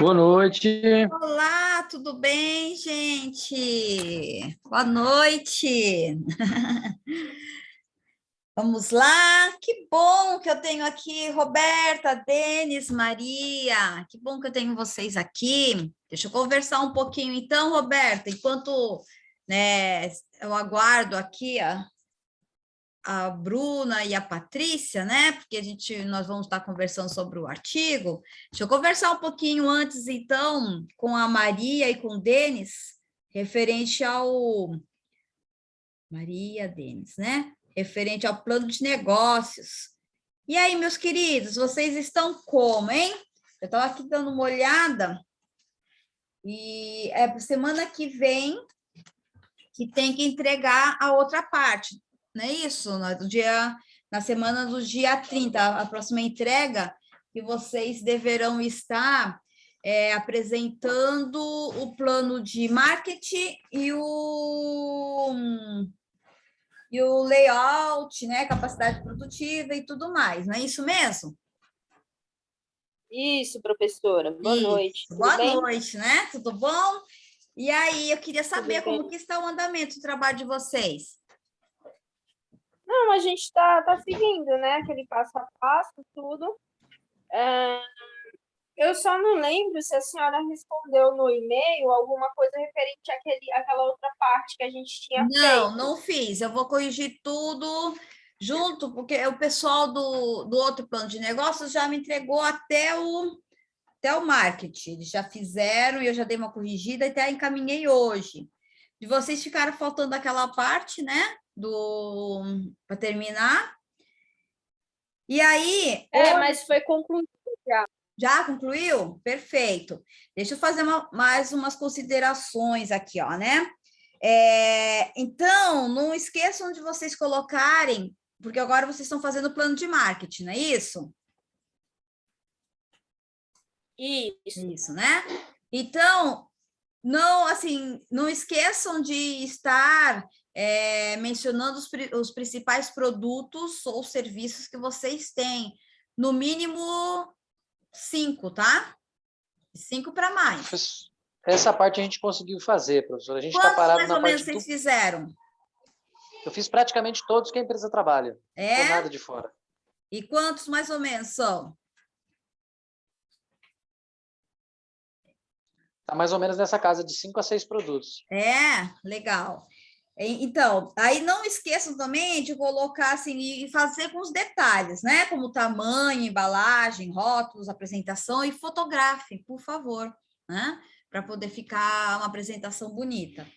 Boa noite. Olá, tudo bem, gente? Boa noite. Vamos lá. Que bom que eu tenho aqui Roberta, Denis, Maria. Que bom que eu tenho vocês aqui. Deixa eu conversar um pouquinho então, Roberta, enquanto, né, eu aguardo aqui a Bruna e a Patrícia, né? Porque nós vamos estar conversando sobre o artigo. Deixa eu conversar um pouquinho antes, então, com a Maria e com o Denis, referente ao Maria, Denis, né? Referente ao plano de negócios. E aí, meus queridos, vocês estão como, hein? Eu estava aqui dando uma olhada e é semana que vem que tem que entregar a outra parte, não é isso? Na semana do dia 30, a próxima entrega, que vocês deverão estar apresentando o plano de marketing e o layout, né? Capacidade produtiva e tudo mais, não é isso mesmo? Isso, professora. Boa Isso. noite. Tudo Boa bem? noite, né? Tudo bom? E aí, eu queria saber Tudo como bem. que está o andamento do trabalho de vocês. Não, a gente está seguindo, né? Aquele passo a passo, tudo. Eu só não lembro se a senhora respondeu no e-mail alguma coisa referente àquela outra parte que a gente tinha feito. Não fiz. Eu vou corrigir tudo junto, porque o pessoal do outro plano de negócios já me entregou até o marketing. Eles já fizeram e eu já dei uma corrigida e até encaminhei hoje. De vocês ficaram faltando aquela parte, né? Para terminar. E aí. Mas foi concluído já. Já concluiu? Perfeito. Deixa eu fazer mais umas considerações aqui, ó, né? Então, não esqueçam de vocês colocarem, porque agora vocês estão fazendo plano de marketing, não é isso? Isso, né? Então, não esqueçam de estar mencionando os principais produtos ou serviços que vocês têm, no mínimo 5, tá? 5 para mais. Essa parte a gente conseguiu fazer, professora. A gente está Quantos parado mais na ou menos parte vocês fizeram? Eu fiz praticamente todos que a empresa trabalha. Não ficou nada de fora. E quantos mais ou menos são? Está mais ou menos nessa casa de 5 a 6 produtos. Legal. Então, aí não esqueçam também de colocar assim e fazer com os detalhes, né? Como tamanho, embalagem, rótulos, apresentação e fotografem, por favor, né? Para poder ficar uma apresentação bonita.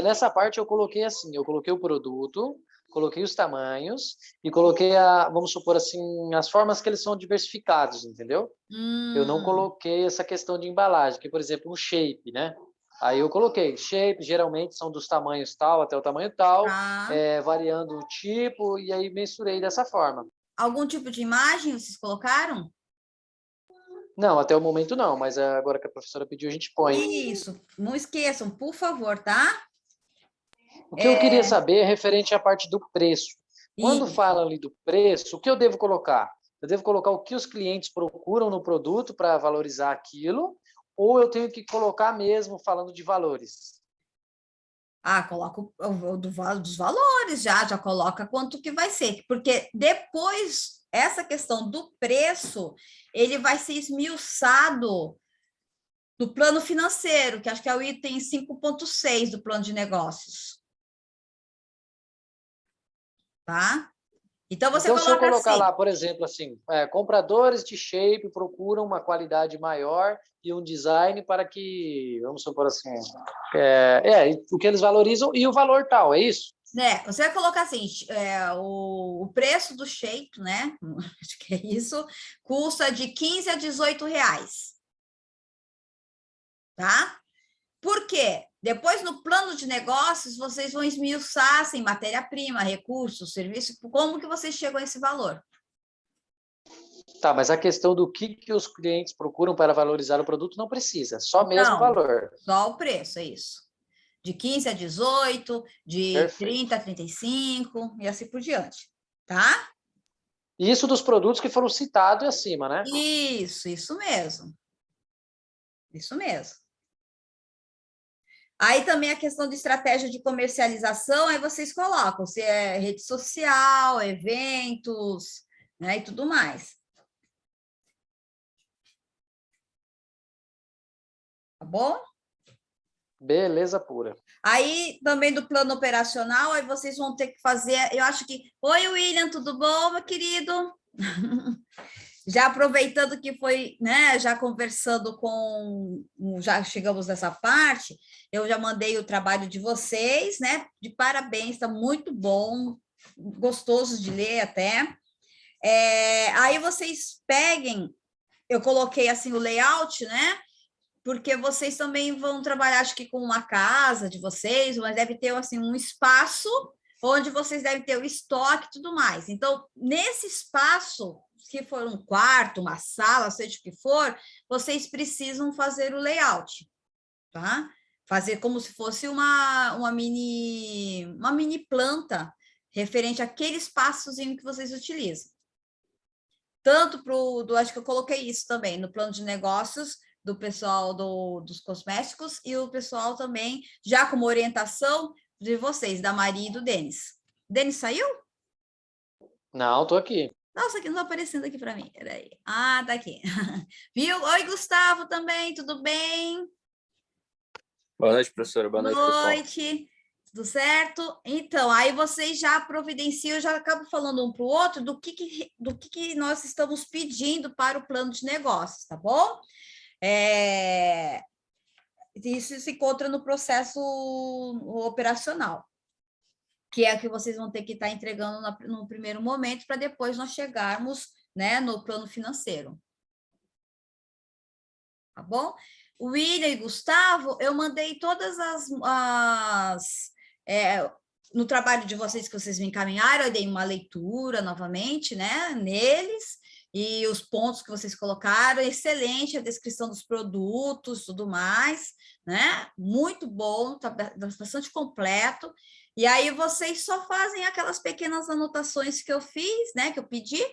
Nessa parte eu coloquei assim, eu coloquei o produto, coloquei os tamanhos e coloquei vamos supor assim, as formas que eles são diversificados, entendeu? Eu não coloquei essa questão de embalagem, que por exemplo, um shape, né? Aí eu coloquei shape, geralmente são dos tamanhos tal até o tamanho tal, variando o tipo, e aí mensurei dessa forma. Algum tipo de imagem vocês colocaram? Não, até o momento não, mas agora que a professora pediu, a gente põe. Isso, não esqueçam, por favor, tá? O que eu queria saber é referente à parte do preço. Quando fala ali do preço, o que eu devo colocar? Eu devo colocar o que os clientes procuram no produto para valorizar aquilo, ou eu tenho que colocar mesmo falando de valores? Coloca dos valores já coloca quanto que vai ser, porque depois essa questão do preço, ele vai ser esmiuçado no plano financeiro, que acho que é o item 5.6 do plano de negócios. Tá? Então, você coloca se eu colocar assim, lá, por exemplo, assim, compradores de shape procuram uma qualidade maior e um design para que, vamos supor assim, o que eles valorizam e o valor tal, é isso? Você vai colocar assim, o preço do shape, né? Acho que é isso, custa de 15 a 18 reais. Tá? Por quê? Depois, no plano de negócios, vocês vão esmiuçar assim, matéria-prima, recursos, serviço, como que vocês chegam a esse valor? Tá, mas a questão do que os clientes procuram para valorizar o produto não precisa, só mesmo o valor. Só o preço, é isso. De 15 a 18, de 30 a 35 e assim por diante, tá? Isso dos produtos que foram citados acima, né? Isso mesmo. Isso mesmo. Aí também a questão de estratégia de comercialização, aí vocês colocam se é rede social, eventos, né, e tudo mais. Tá bom? Beleza pura. Aí, também do plano operacional, aí vocês vão ter que fazer, eu acho que... Oi, William, tudo bom, meu querido? Já aproveitando que foi, né, já conversando com... Já chegamos nessa parte, eu já mandei o trabalho de vocês, né? De parabéns, está muito bom, gostoso de ler até. Aí vocês peguem, eu coloquei assim o layout, né? Porque vocês também vão trabalhar, acho que com uma casa de vocês, mas deve ter assim um espaço onde vocês devem ter o estoque e tudo mais. Então, nesse espaço, se for um quarto, uma sala, seja o que for, vocês precisam fazer o layout, tá? Fazer como se fosse uma mini planta referente àquele espaçozinho que vocês utilizam. Tanto acho que eu coloquei isso também, no plano de negócios, do pessoal dos cosméticos e o pessoal também, já como orientação de vocês, da Maria e do Denis. Denis saiu? Não, tô aqui. Nossa, que não está aparecendo aqui para mim. Peraí. Ah, tá aqui. Viu? Oi, Gustavo também, tudo bem? Boa noite, professora. Boa noite, pessoal. Boa noite. Tudo certo? Então, aí vocês já providenciam, eu já acabo falando um para o outro do que nós estamos pedindo para o plano de negócios, tá bom? Isso se encontra no processo operacional, que é o que vocês vão ter que estar entregando no primeiro momento, para depois nós chegarmos, né, no plano financeiro. Tá bom? William e Gustavo, eu mandei todas no trabalho de vocês que vocês me encaminharam, eu dei uma leitura novamente, né, neles, e os pontos que vocês colocaram, excelente a descrição dos produtos, tudo mais, né, muito bom, tá bastante completo, e aí vocês só fazem aquelas pequenas anotações que eu fiz, né, que eu pedi,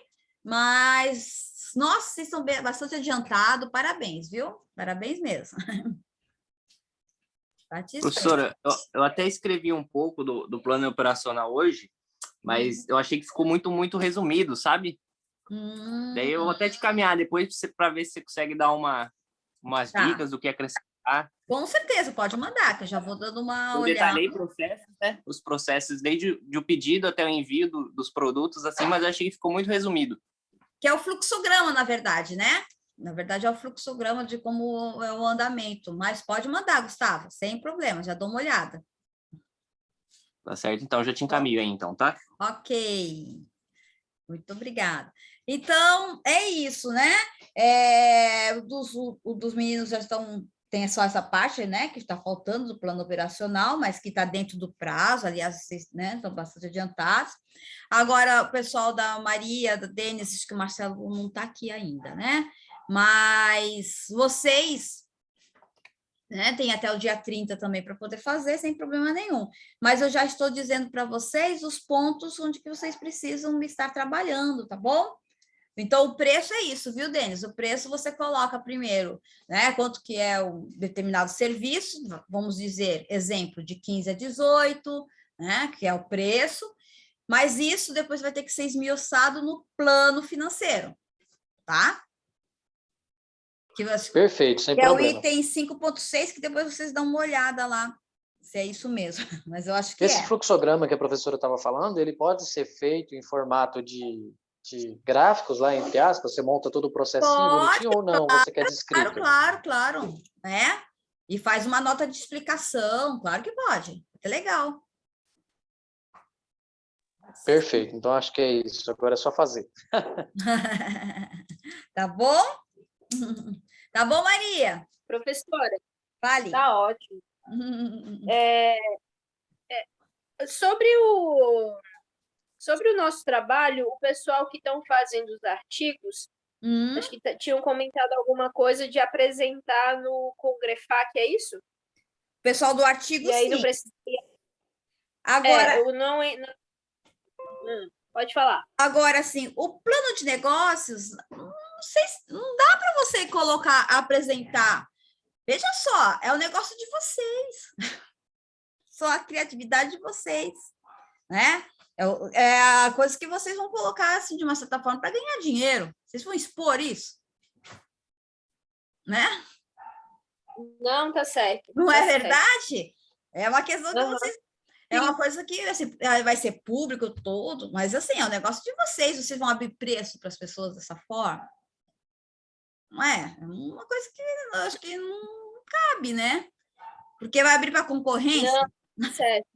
mas, nossa, vocês estão bastante adiantados, parabéns, viu? Parabéns mesmo. Professora, eu até escrevi um pouco do plano operacional hoje, mas eu achei que ficou muito resumido, sabe? Daí eu vou até te caminhar depois para ver se você consegue dar umas dicas do que acrescentar. Com certeza, pode mandar, que eu já vou dando uma eu olhada. Detalhei processos, né? Os processos, desde o pedido até o envio dos produtos, assim, mas eu achei que ficou muito resumido. Que é o fluxograma, na verdade, né? Na verdade, é o fluxograma de como é o andamento. Mas pode mandar, Gustavo, sem problema, já dou uma olhada. Tá certo? Então, já te encaminho aí, então, tá? Ok. Muito obrigada. Então, é isso, né? Dos meninos já estão... Tem só essa parte, né, que está faltando do plano operacional, mas que está dentro do prazo, aliás, vocês, né, estão bastante adiantados. Agora, o pessoal da Maria, da Denis, acho que o Marcelo não está aqui ainda, né? Mas vocês, né, tem até o dia 30 também para poder fazer, sem problema nenhum. Mas eu já estou dizendo para vocês os pontos onde que vocês precisam estar trabalhando, tá bom? Então, o preço é isso, viu, Denis? O preço você coloca primeiro, né? Quanto que é um determinado serviço, vamos dizer, exemplo, de 15 a 18, né? Que é o preço, mas isso depois vai ter que ser esmiuçado no plano financeiro, tá? Perfeito, sem que problema. É o item 5.6, que depois vocês dão uma olhada lá, se é isso mesmo, mas eu acho que Esse fluxograma que a professora estava falando, ele pode ser feito em formato de gráficos, lá, entre aspas, você monta todo o processinho bonitinho ou não? Você quer descrito? Claro, né? E faz uma nota de explicação, claro que pode, é legal. Perfeito, então acho que é isso, agora é só fazer. Tá bom? Tá bom, Maria? Professora, Fale. tá ótimo. Sobre o nosso trabalho, o pessoal que estão fazendo os artigos, acho que tinham comentado alguma coisa de apresentar no Congrefac, é isso? Pessoal do artigo, e aí sim. Não precisa... Agora... Pode falar. Agora, assim, o plano de negócios, não dá para você colocar, apresentar. Veja só, é o negócio de vocês. Só a criatividade de vocês, né? É a coisa que vocês vão colocar, assim, de uma certa forma, para ganhar dinheiro. Vocês vão expor isso, né? Não, tá certo. Não tá é certo. verdade? É uma questão que vocês... É uma coisa que assim, vai ser público todo, mas assim, é um negócio de vocês vão abrir preço para as pessoas dessa forma. Não é? É uma coisa que eu acho que não cabe, né? Porque vai abrir para concorrência. Não, tá certo.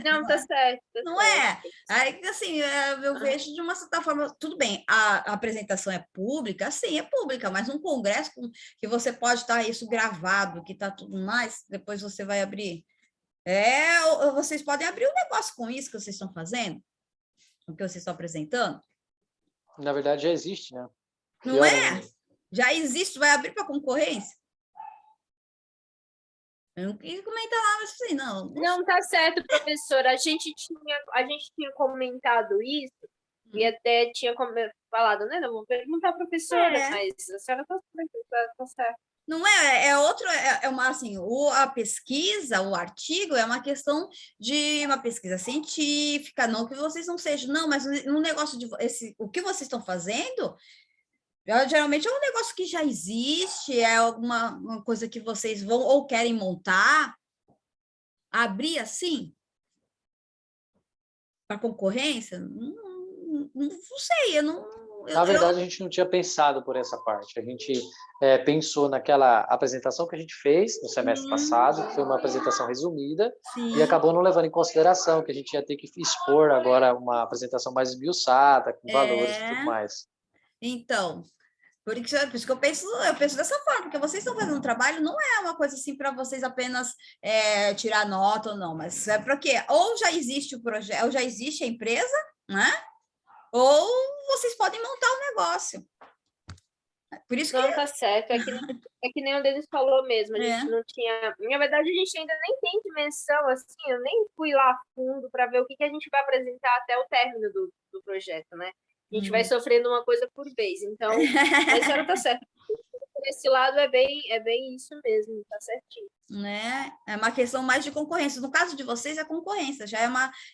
Não, tá certo. Não é? Aí, assim, eu vejo de uma certa forma, tudo bem, a apresentação é pública, sim, é pública, mas num congresso que você pode estar isso gravado, que está tudo mais, depois você vai abrir. Vocês podem abrir um negócio com isso que vocês estão fazendo, o que vocês estão apresentando. Na verdade, já existe, né? Não é? Já existe, vai abrir para concorrência? Eu não quis comentar lá, mas assim, não. Não, tá certo, professora. A gente tinha comentado isso e até tinha falado, né? Não vou perguntar à professora, mas a senhora tá certa. Não assim, a pesquisa, o artigo é uma questão de uma pesquisa científica, não que vocês não sejam, não, mas no negócio o que vocês estão fazendo, geralmente é um negócio que já existe, é uma coisa que vocês vão ou querem montar, abrir assim, para concorrência, não sei, Na verdade, a gente não tinha pensado por essa parte. A gente pensou naquela apresentação que a gente fez no semestre passado, que foi uma apresentação resumida, sim, e acabou não levando em consideração que a gente ia ter que expor agora uma apresentação mais esmiuçada, com valores e tudo mais. Então, por isso que eu penso dessa forma, porque vocês estão fazendo um trabalho, não é uma coisa assim para vocês apenas tirar nota ou não, mas é porque ou já existe o projeto, ou já existe a empresa, né? Ou vocês podem montar um negócio. Por isso não, tá certo. É que nem o Denis falou mesmo. A gente não tinha... Na verdade, a gente ainda nem tem dimensão, assim, eu nem fui lá a fundo para ver o que a gente vai apresentar até o término do projeto, né? A gente vai sofrendo uma coisa por vez. Então, a senhora tá certa. Nesse lado é bem isso mesmo, tá certinho. Né? É uma questão mais de concorrência. No caso de vocês, a concorrência já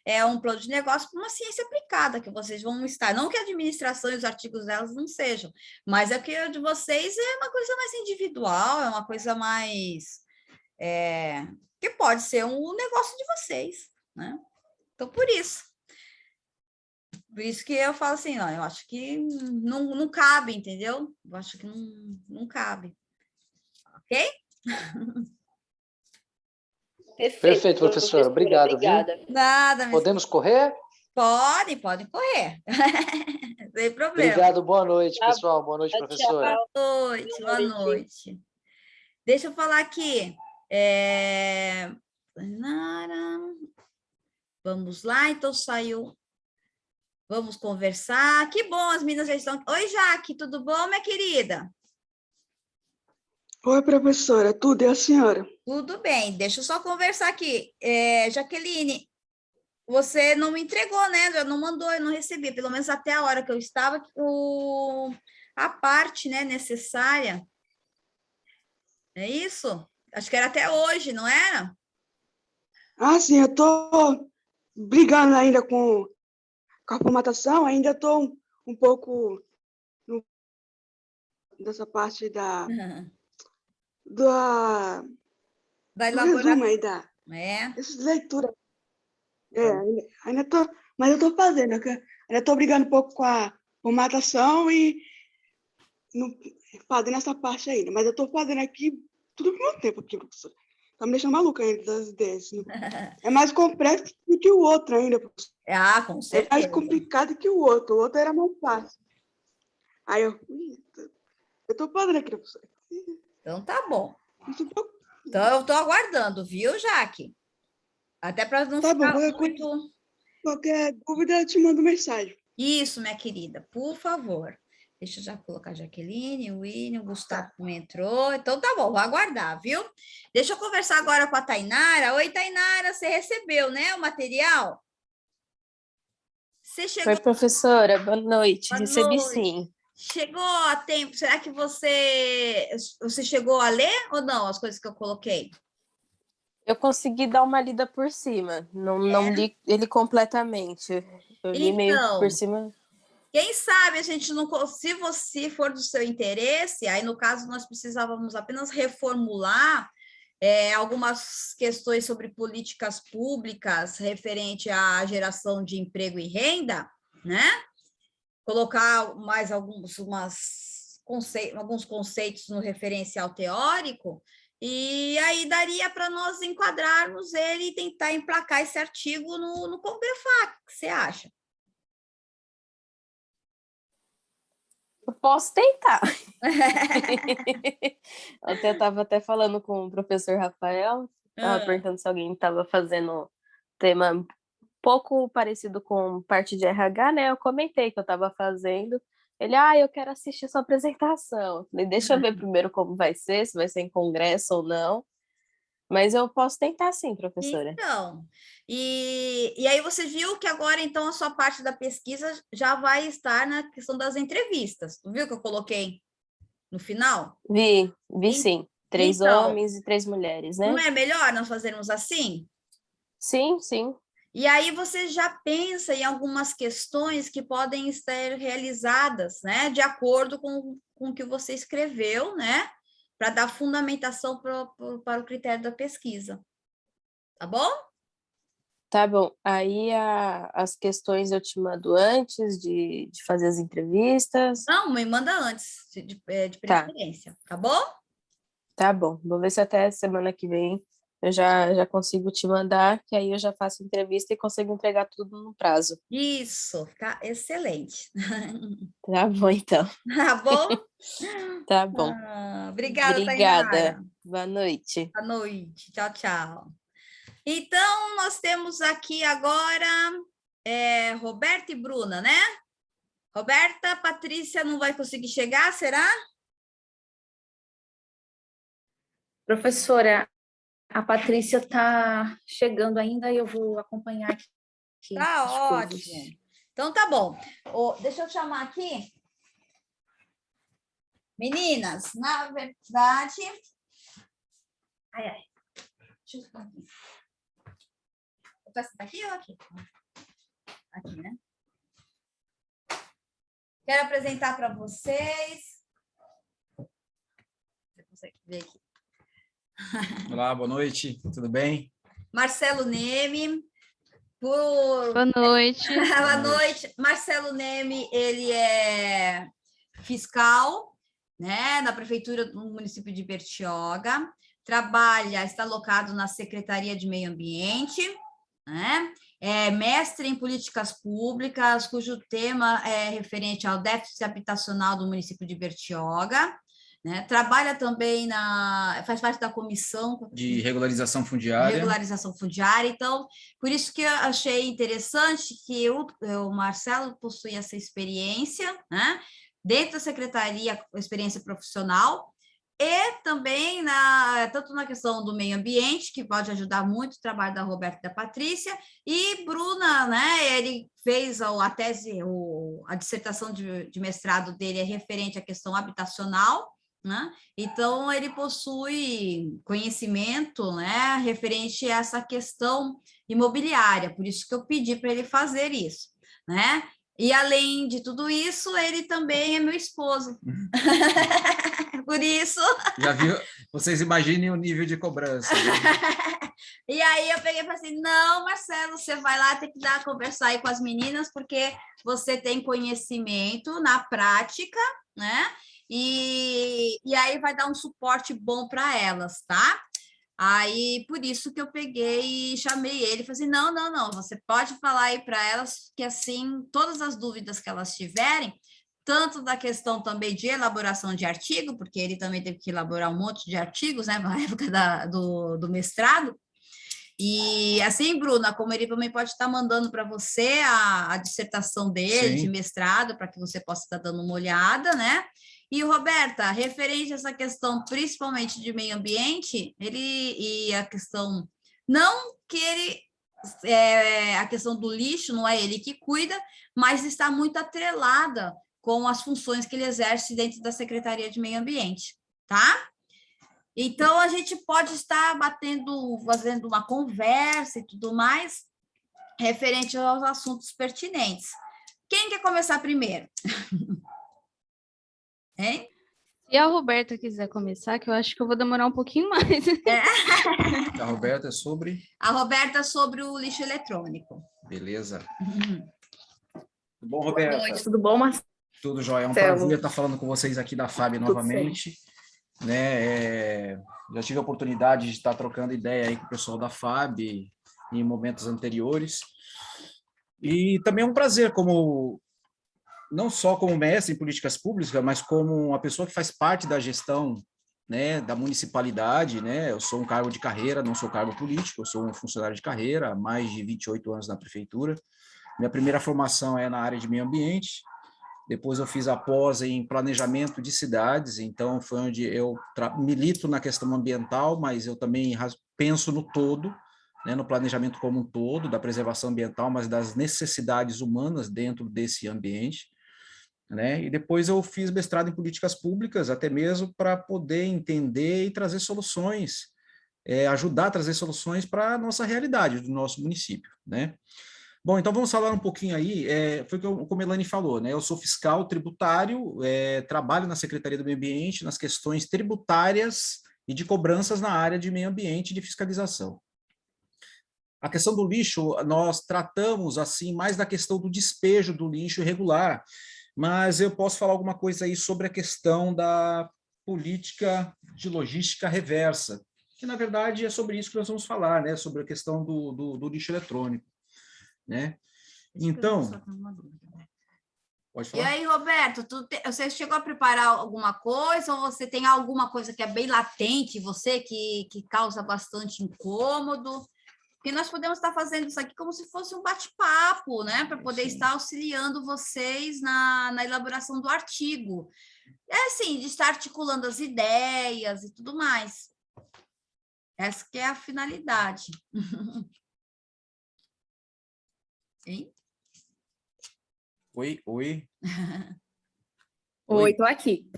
é um plano de negócio com uma ciência aplicada que vocês vão estar. Não que a administração e os artigos delas não sejam, mas é que a de vocês é uma coisa mais individual, é uma coisa mais... que pode ser um negócio de vocês, né? Então, por isso. Por isso que eu falo assim, ó, eu acho que não cabe, entendeu? Eu acho que não cabe. Ok? Perfeito, professora. Obrigado, obrigada. Viu? Nada. Podemos correr? Pode correr. Sem problema. Obrigado, boa noite, pessoal. Boa noite, professora. Boa noite. Deixa eu falar aqui. Vamos lá, então saiu... Vamos conversar. Que bom, as meninas já estão... Oi, Jaque, tudo bom, minha querida? Oi, professora, tudo e a senhora? Tudo bem, deixa eu só conversar aqui. Jaqueline, você não me entregou, né? Já não mandou, eu não recebi, pelo menos até a hora que eu estava, a parte, né, necessária. É isso? Acho que era até hoje, não era? Ah, sim, eu tô brigando ainda com a formatação, ainda estou um pouco dessa parte do resumo aí essa leitura. Ainda tô, mas eu estou fazendo, ainda estou brigando um pouco com a formatação e fazendo essa parte ainda, mas eu estou fazendo aqui tudo ao mesmo tempo aqui, professor. Tá me deixando maluca ainda das ideias. É mais complexo do que o outro ainda, professor. Ah, com certeza. É mais complicado que o outro. O outro era mais fácil. Aí eu tô fazendo aqui, professor. Então tá bom. Então eu tô aguardando, viu, Jaque? Até para não ficar muito... Qualquer dúvida, eu te mando mensagem. Isso, minha querida, por favor. Deixa eu já colocar Jaqueline, o William, o Gustavo também entrou. Então, tá bom, vou aguardar, viu? Deixa eu conversar agora com a Tainara. Oi, Tainara, você recebeu, né, o material? Você chegou... Oi, professora, boa noite. Boa Recebi noite. sim. Chegou a tempo? Será que você chegou a ler ou não as coisas que eu coloquei? Eu consegui dar uma lida por cima, não li ele completamente. Eu li meio por cima. Quem sabe a gente não... Se você for do seu interesse, aí no caso nós precisávamos apenas reformular algumas questões sobre políticas públicas referente à geração de emprego e renda, né? Colocar mais alguns conceitos no referencial teórico, e aí daria para nós enquadrarmos ele e tentar emplacar esse artigo no Congrefac. O que você acha? Eu posso tentar. Eu estava até falando com o professor Rafael, estava perguntando se alguém estava fazendo tema pouco parecido com parte de RH, né? Eu comentei que eu estava fazendo. Ele, eu quero assistir sua apresentação. Eu falei, deixa eu ver primeiro como vai ser, se vai ser em congresso ou não. Mas eu posso tentar sim, professora. Então, e aí você viu que agora, então, a sua parte da pesquisa já vai estar na questão das entrevistas. Tu viu que eu coloquei no final? Vi sim. 3 homens e 3 mulheres, né? Não é melhor nós fazermos assim? Sim. E aí você já pensa em algumas questões que podem estar realizadas, né? De acordo com o que você escreveu, né? Para dar fundamentação para o critério da pesquisa. Tá bom? Tá bom. Aí as questões eu te mando antes de fazer as entrevistas? Não, me manda antes, de preferência. Tá bom? Tá bom. Vou ver se até semana que vem eu já consigo te mandar, que aí eu já faço entrevista e consigo entregar tudo no prazo. Isso, fica excelente. Tá bom, então. Tá bom? Tá bom. Obrigada, Tainara. Boa noite. Boa noite. Tchau, tchau. Então, nós temos aqui agora Roberta e Bruna, né? Roberta, Patrícia não vai conseguir chegar, será? Professora, a Patrícia está chegando ainda e eu vou acompanhar aqui. Tá ótimo. Então, tá bom. Deixa eu chamar aqui. Meninas, na verdade... Ai. Deixa eu ficar aqui. Eu tô aqui ou aqui? Aqui, né? Quero apresentar para vocês... Você consegue ver aqui? Olá, boa noite, tudo bem? Marcelo Neme. Boa noite. Boa noite. Marcelo Neme, ele é fiscal, né, na prefeitura do município de Bertioga, está alocado na Secretaria de Meio Ambiente, né, é mestre em políticas públicas, cujo tema é referente ao déficit habitacional do município de Bertioga, né? Trabalha também faz parte da comissão de regularização fundiária. Então, por isso que eu achei interessante que o Marcelo possui essa experiência, né? Dentro da secretaria, experiência profissional, e também tanto na questão do meio ambiente, que pode ajudar muito o trabalho da Roberta e da Patrícia, e Bruna, né? Ele fez a tese, a dissertação de mestrado dele é referente à questão habitacional, né? Então, ele possui conhecimento, né, referente a essa questão imobiliária, por isso que eu pedi para ele fazer isso, né? E, além de tudo isso, ele também é meu esposo. Por isso... Já viu? Vocês imaginem o nível de cobrança. Né? E aí eu peguei e falei assim, não, Marcelo, você vai lá, tem que conversar aí com as meninas, porque você tem conhecimento na prática, né? E aí vai dar um suporte bom para elas, tá? Aí, por isso que eu peguei e chamei ele, falei assim, não, você pode falar aí para elas, que assim, todas as dúvidas que elas tiverem, tanto da questão também de elaboração de artigo, porque ele também teve que elaborar um monte de artigos, né, na época do mestrado, e assim, Bruna, como ele também pode estar mandando para você a dissertação dele, de mestrado, para que você possa estar dando uma olhada, né? E o Roberta, referente a essa questão, principalmente de meio ambiente, e a questão, não que ele a questão do lixo não é ele que cuida, mas está muito atrelada com as funções que ele exerce dentro da Secretaria de Meio Ambiente, tá? Então, a gente pode estar fazendo uma conversa e tudo mais, referente aos assuntos pertinentes. Quem quer começar primeiro? Hein? Se a Roberta quiser começar, que eu acho que eu vou demorar um pouquinho mais. A Roberta é sobre? A Roberta é sobre o lixo eletrônico. Beleza. Tudo bom, Roberta? Boa noite, tudo bom, Marcelo? Tudo jóia. É um prazer estar falando com vocês aqui da FAB novamente. Né? Já tive a oportunidade de estar trocando ideia aí com o pessoal da FAB em momentos anteriores. E também é um prazer, não só como mestre em políticas públicas, mas como uma pessoa que faz parte da gestão, né, da municipalidade, né? Eu sou um cargo de carreira, não sou cargo político, eu sou um funcionário de carreira, há mais de 28 anos na prefeitura. Minha primeira formação é na área de meio ambiente, depois eu fiz a pós em planejamento de cidades, então foi onde eu milito na questão ambiental, mas eu também penso no todo, né, no planejamento como um todo, da preservação ambiental, mas das necessidades humanas dentro desse ambiente. Né? E depois eu fiz mestrado em políticas públicas, até mesmo para poder entender e trazer soluções, ajudar a trazer soluções para a nossa realidade, do nosso município. Né? Bom, então vamos falar um pouquinho aí, foi como a Elaine falou, né? Eu sou fiscal tributário, trabalho na Secretaria do Meio Ambiente, nas questões tributárias e de cobranças na área de meio ambiente e de fiscalização. A questão do lixo, nós tratamos assim mais da questão do despejo do lixo irregular, mas eu posso falar alguma coisa aí sobre a questão da política de logística reversa, que na verdade é sobre isso que nós vamos falar, né? Sobre a questão do lixo eletrônico. Né? Então, pode falar. E aí, Roberto, você chegou a preparar alguma coisa ou você tem alguma coisa que é bem latente, você que causa bastante incômodo? Porque nós podemos estar fazendo isso aqui como se fosse um bate-papo, né? Para poder estar auxiliando vocês na elaboração do artigo. Assim, de estar articulando as ideias e tudo mais. Essa que é a finalidade. Hein? Oi. Oi, tô aqui.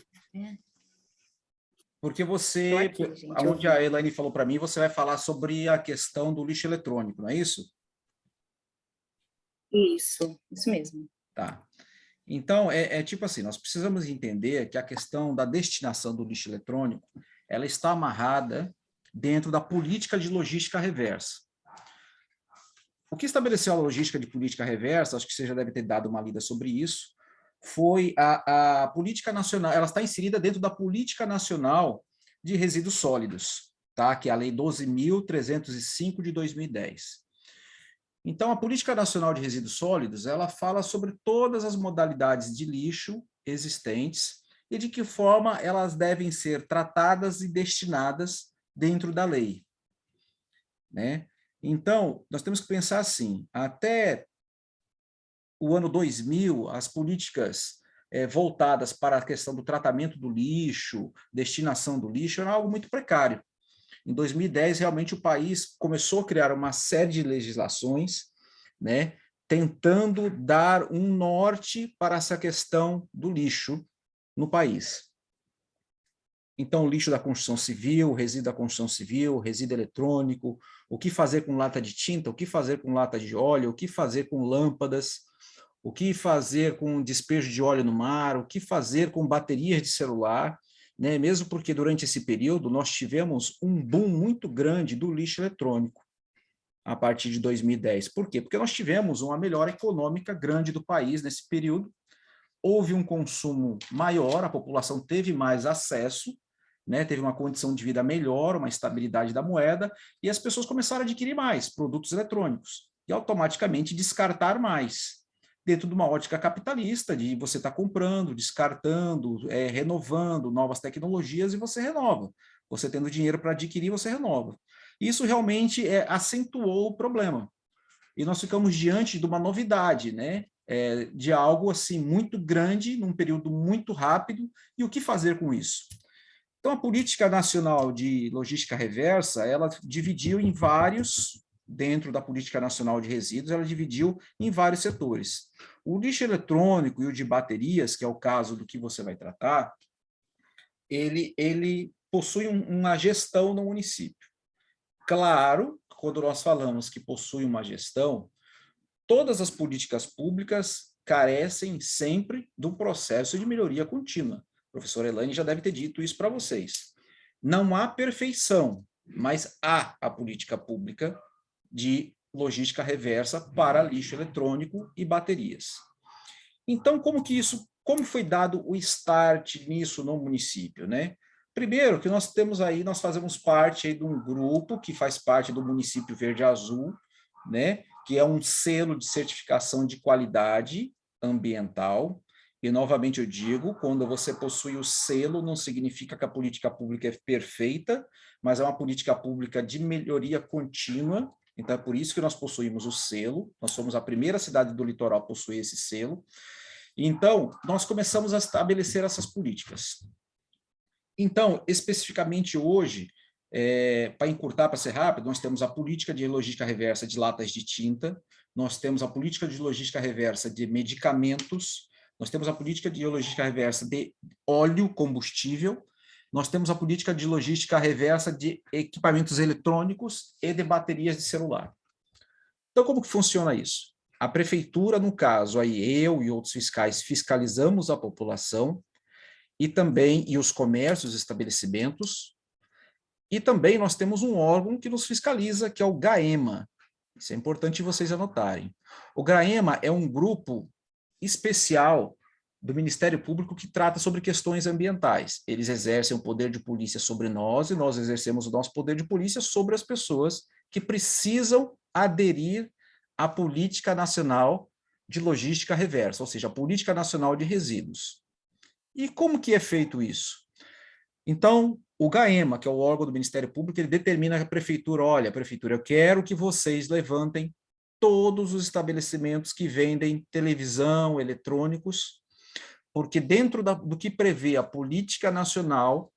Porque você, aqui, gente, onde a Elaine falou para mim, você vai falar sobre a questão do lixo eletrônico, não é isso? Isso mesmo. Tá. Então, tipo assim, nós precisamos entender que a questão da destinação do lixo eletrônico, ela está amarrada dentro da política de logística reversa. O que estabeleceu a logística de política reversa, acho que você já deve ter dado uma lida sobre isso, foi a política nacional, ela está inserida dentro da Política Nacional de Resíduos Sólidos, tá? Que é a Lei 12.305 de 2010. Então, a Política Nacional de Resíduos Sólidos, ela fala sobre todas as modalidades de lixo existentes e de que forma elas devem ser tratadas e destinadas dentro da lei, né? Então, nós temos que pensar assim, até o ano 2000, as políticas voltadas para a questão do tratamento do lixo, destinação do lixo, era algo muito precário. Em 2010, realmente, o país começou a criar uma série de legislações, né, tentando dar um norte para essa questão do lixo no país. Então, o lixo da construção civil, o resíduo da construção civil, o resíduo eletrônico, o que fazer com lata de tinta, o que fazer com lata de óleo, o que fazer com lâmpadas, o que fazer com despejo de óleo no mar, o que fazer com baterias de celular, né? Mesmo porque durante esse período nós tivemos um boom muito grande do lixo eletrônico, a partir de 2010. Por quê? Porque nós tivemos uma melhora econômica grande do país nesse período, houve um consumo maior, a população teve mais acesso, né, teve uma condição de vida melhor, uma estabilidade da moeda, e as pessoas começaram a adquirir mais produtos eletrônicos, e automaticamente descartar mais, dentro de uma ótica capitalista, de você estar comprando, descartando, renovando novas tecnologias, e você renova. Você tendo dinheiro para adquirir, você renova. Isso realmente acentuou o problema. E nós ficamos diante de uma novidade, né? De algo assim muito grande, num período muito rápido, e o que fazer com isso? Então, a Política Nacional de Logística Reversa, ela dividiu em vários dentro da Política Nacional de Resíduos, ela dividiu em vários setores. O lixo eletrônico e o de baterias, que é o caso do que você vai tratar, ele possui uma gestão no município. Claro, quando nós falamos que possui uma gestão, todas as políticas públicas carecem sempre do processo de melhoria contínua. A professora Elaine já deve ter dito isso para vocês. Não há perfeição, mas há a política pública de logística reversa para lixo eletrônico e baterias. Então, como foi dado o start nisso no município, né? Primeiro, que nós temos aí, nós fazemos parte aí de um grupo que faz parte do município Verde Azul, né? Que é um selo de certificação de qualidade ambiental. E, novamente, eu digo, quando você possui o selo, não significa que a política pública é perfeita, mas é uma política pública de melhoria contínua. Então, é por isso que nós possuímos o selo. Nós somos a primeira cidade do litoral a possuir esse selo. Então, nós começamos a estabelecer essas políticas. Então, especificamente hoje, para encurtar, para ser rápido, nós temos a política de logística reversa de latas de tinta, nós temos a política de logística reversa de medicamentos, nós temos a política de logística reversa de óleo combustível, nós temos a política de logística reversa de equipamentos eletrônicos e de baterias de celular. Então, como que funciona isso? A prefeitura, no caso, aí eu e outros fiscais fiscalizamos a população e os comércios, estabelecimentos, e também nós temos um órgão que nos fiscaliza, que é o GAEMA. Isso é importante vocês anotarem. O GAEMA é um grupo especial do Ministério Público que trata sobre questões ambientais. Eles exercem o poder de polícia sobre nós e nós exercemos o nosso poder de polícia sobre as pessoas que precisam aderir à Política Nacional de Logística Reversa, ou seja, a Política Nacional de Resíduos. E como que é feito isso? Então, o GAEMA, que é o órgão do Ministério Público, ele determina à prefeitura, olha, prefeitura, eu quero que vocês levantem todos os estabelecimentos que vendem televisão, eletrônicos, porque dentro do que prevê a política nacional,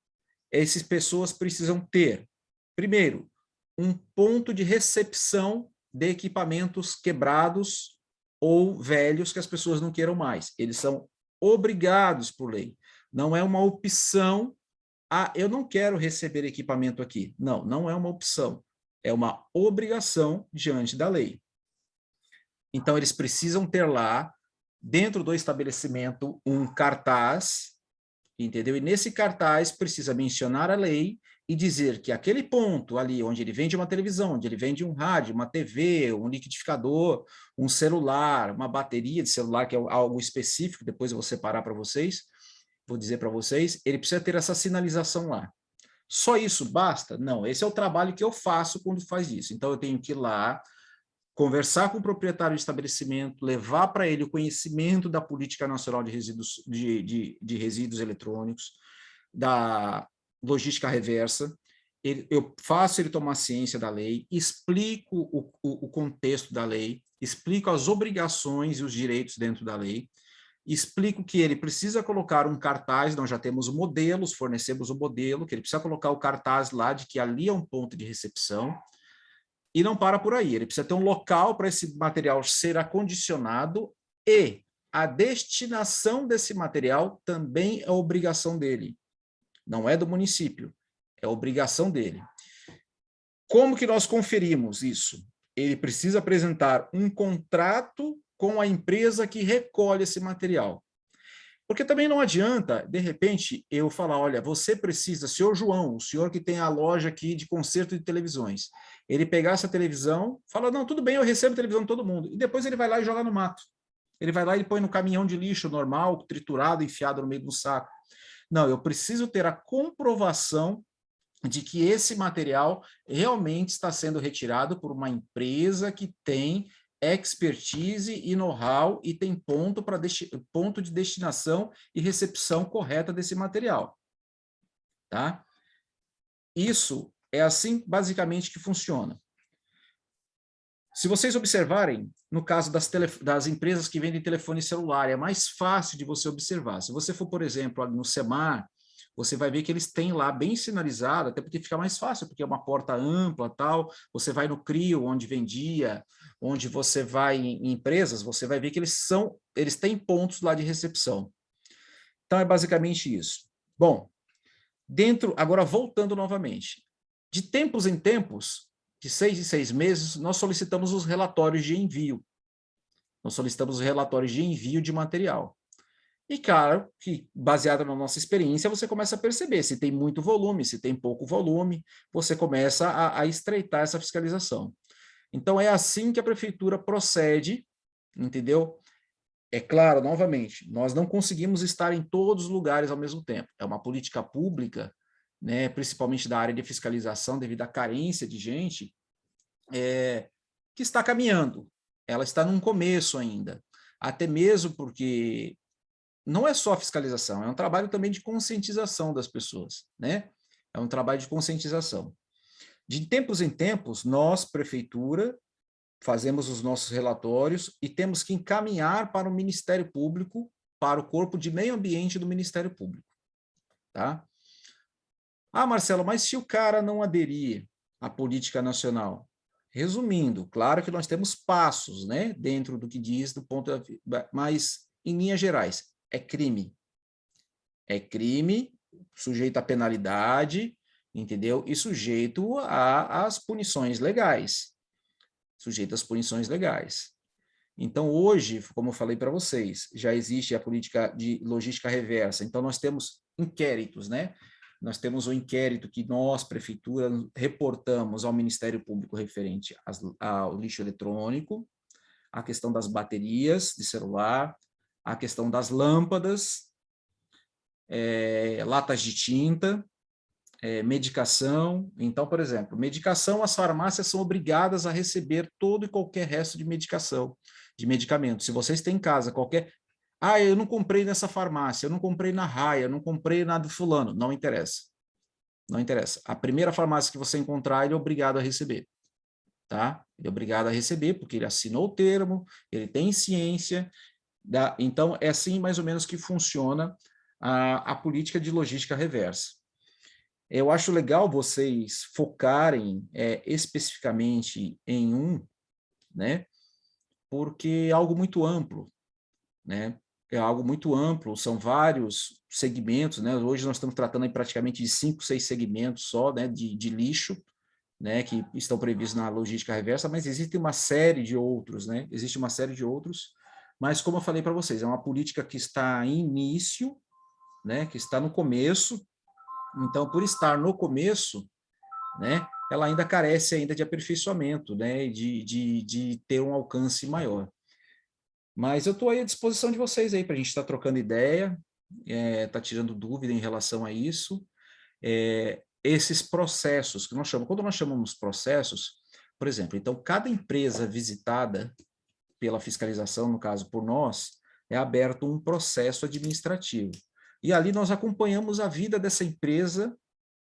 essas pessoas precisam ter, primeiro, um ponto de recepção de equipamentos quebrados ou velhos que as pessoas não queiram mais. Eles são obrigados por lei. Não é uma opção, eu não quero receber equipamento aqui. Não, não é uma opção. É uma obrigação diante da lei. Então, eles precisam ter lá, dentro do estabelecimento, um cartaz, entendeu? E nesse cartaz precisa mencionar a lei e dizer que aquele ponto ali, onde ele vende uma televisão, onde ele vende um rádio, uma TV, um liquidificador, um celular, uma bateria de celular, que é algo específico, depois eu vou separar para vocês, vou dizer para vocês, ele precisa ter essa sinalização lá. Só isso basta? Não, esse é o trabalho que eu faço quando faz isso. Então, eu tenho que ir lá, conversar com o proprietário de estabelecimento, levar para ele o conhecimento da Política Nacional de Resíduos, de resíduos eletrônicos, da logística reversa, eu faço ele tomar ciência da lei, explico o contexto da lei, explico as obrigações e os direitos dentro da lei, explico que ele precisa colocar um cartaz, nós já temos o modelo, fornecemos o modelo, que ele precisa colocar o cartaz lá de que ali é um ponto de recepção, e não para por aí, ele precisa ter um local para esse material ser acondicionado e a destinação desse material também é obrigação dele. Não é do município, é obrigação dele. Como que nós conferimos isso? Ele precisa apresentar um contrato com a empresa que recolhe esse material. Porque também não adianta, de repente, eu falar, olha, você precisa, senhor João, o senhor que tem a loja aqui de conserto de televisões, ele pegar essa televisão, fala, não, tudo bem, eu recebo televisão de todo mundo, e depois ele vai lá e joga no mato. Ele vai lá e põe no caminhão de lixo normal, triturado, enfiado no meio do saco. Não, eu preciso ter a comprovação de que esse material realmente está sendo retirado por uma empresa que tem expertise e know-how e tem ponto de destinação e recepção correta desse material. Tá? Isso é assim, basicamente, que funciona. Se vocês observarem, no caso das empresas que vendem telefone celular, é mais fácil de você observar. Se você for, por exemplo, no Semar, você vai ver que eles têm lá bem sinalizado, até porque fica mais fácil, porque é uma porta ampla, tal. Você vai no CRIO, onde vendia, onde você vai em empresas, você vai ver que eles têm pontos lá de recepção. Então, é basicamente isso. Bom, agora voltando novamente, de tempos em tempos, de 6 em 6 meses, nós solicitamos os relatórios de envio. Nós solicitamos os relatórios de envio de material. E, claro, que baseado na nossa experiência, você começa a perceber se tem muito volume, se tem pouco volume, você começa a estreitar essa fiscalização. Então, é assim que a prefeitura procede, entendeu? É claro, novamente, nós não conseguimos estar em todos os lugares ao mesmo tempo. É uma política pública, né, principalmente da área de fiscalização, devido à carência de gente, que está caminhando. Ela está num começo ainda. Até mesmo porque não é só fiscalização, é um trabalho também de conscientização das pessoas, né? É um trabalho de conscientização. De tempos em tempos, nós, prefeitura, fazemos os nossos relatórios e temos que encaminhar para o Ministério Público, para o Corpo de Meio Ambiente do Ministério Público. Tá? Ah, Marcelo, mas se o cara não aderir à política nacional? Resumindo, claro que nós temos passos, né, dentro do que diz, do ponto de, mas, em linhas gerais, é crime. É crime, sujeito à penalidade, entendeu? E sujeito às punições legais. Sujeito às punições legais. Então, hoje, como eu falei para vocês, já existe a política de logística reversa. Então, nós temos inquéritos, né? Nós temos o inquérito que nós, prefeitura, reportamos ao Ministério Público referente ao lixo eletrônico, a questão das baterias de celular, a questão das lâmpadas, latas de tinta, medicação. Então, por exemplo, medicação, as farmácias são obrigadas a receber todo e qualquer resto de medicação, de medicamento. Se vocês têm em casa qualquer... Ah, eu não comprei nessa farmácia, eu não comprei na Raia, eu não comprei na do fulano. Não interessa. Não interessa. A primeira farmácia que você encontrar, ele é obrigado a receber. Tá? Ele é obrigado a receber, porque ele assinou o termo, ele tem ciência. Então, é assim mais ou menos que funciona a política de logística reversa. Eu acho legal vocês focarem especificamente em né? Porque é algo muito amplo, né? É algo muito amplo, são vários segmentos, né? Hoje nós estamos tratando aí praticamente de 5, 6 segmentos só, né? De lixo, né? Que estão previstos na logística reversa, mas existe uma série de outros, né? Existe uma série de outros, mas como eu falei para vocês, é uma política que está em início, né? Que está no começo. Então, por estar no começo, né, ela ainda carece ainda de aperfeiçoamento, né, de ter um alcance maior. Mas eu estou aí à disposição de vocês aí para a gente estar trocando ideia, tá tirando dúvida em relação a isso. Esses processos que nós chamamos, quando nós chamamos processos, por exemplo, então cada empresa visitada pela fiscalização, no caso por nós, é aberto um processo administrativo. E ali nós acompanhamos a vida dessa empresa,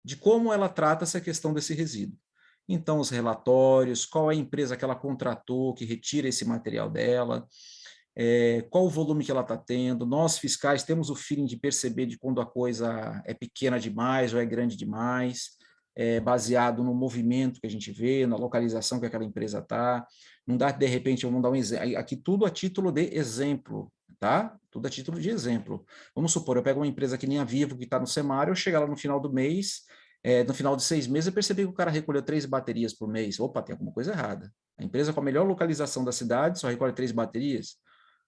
de como ela trata essa questão desse resíduo. Então, os relatórios, qual é a empresa que ela contratou, que retira esse material dela, qual o volume que ela está tendo. Nós, fiscais, temos o feeling de perceber de quando a coisa é pequena demais ou é grande demais, baseado no movimento que a gente vê, na localização que aquela empresa está. Não dá, de repente, vamos dar um exemplo, aqui tudo a título de exemplo, tá? Tudo a título de exemplo. Vamos supor, eu pego uma empresa que nem a Vivo, que está no Semário, eu chegar lá no final do mês, no final de 6 meses, eu percebi que o cara recolheu 3 baterias por mês. Opa, tem alguma coisa errada. A empresa com a melhor localização da cidade só recolhe 3 baterias.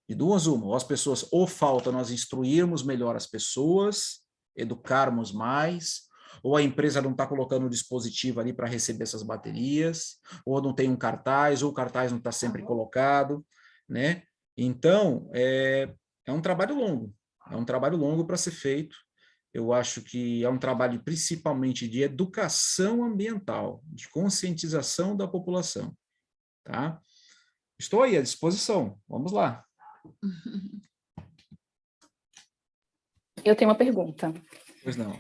De duas uma, ou as pessoas, ou falta nós instruirmos melhor as pessoas, educarmos mais, ou a empresa não está colocando o dispositivo ali para receber essas baterias, ou não tem um cartaz, ou o cartaz não está sempre colocado, né? Então, é um trabalho longo para ser feito. Eu acho que é um trabalho principalmente de educação ambiental, de conscientização da população, tá? Estou aí à disposição, vamos lá. Eu tenho uma pergunta. Pois não.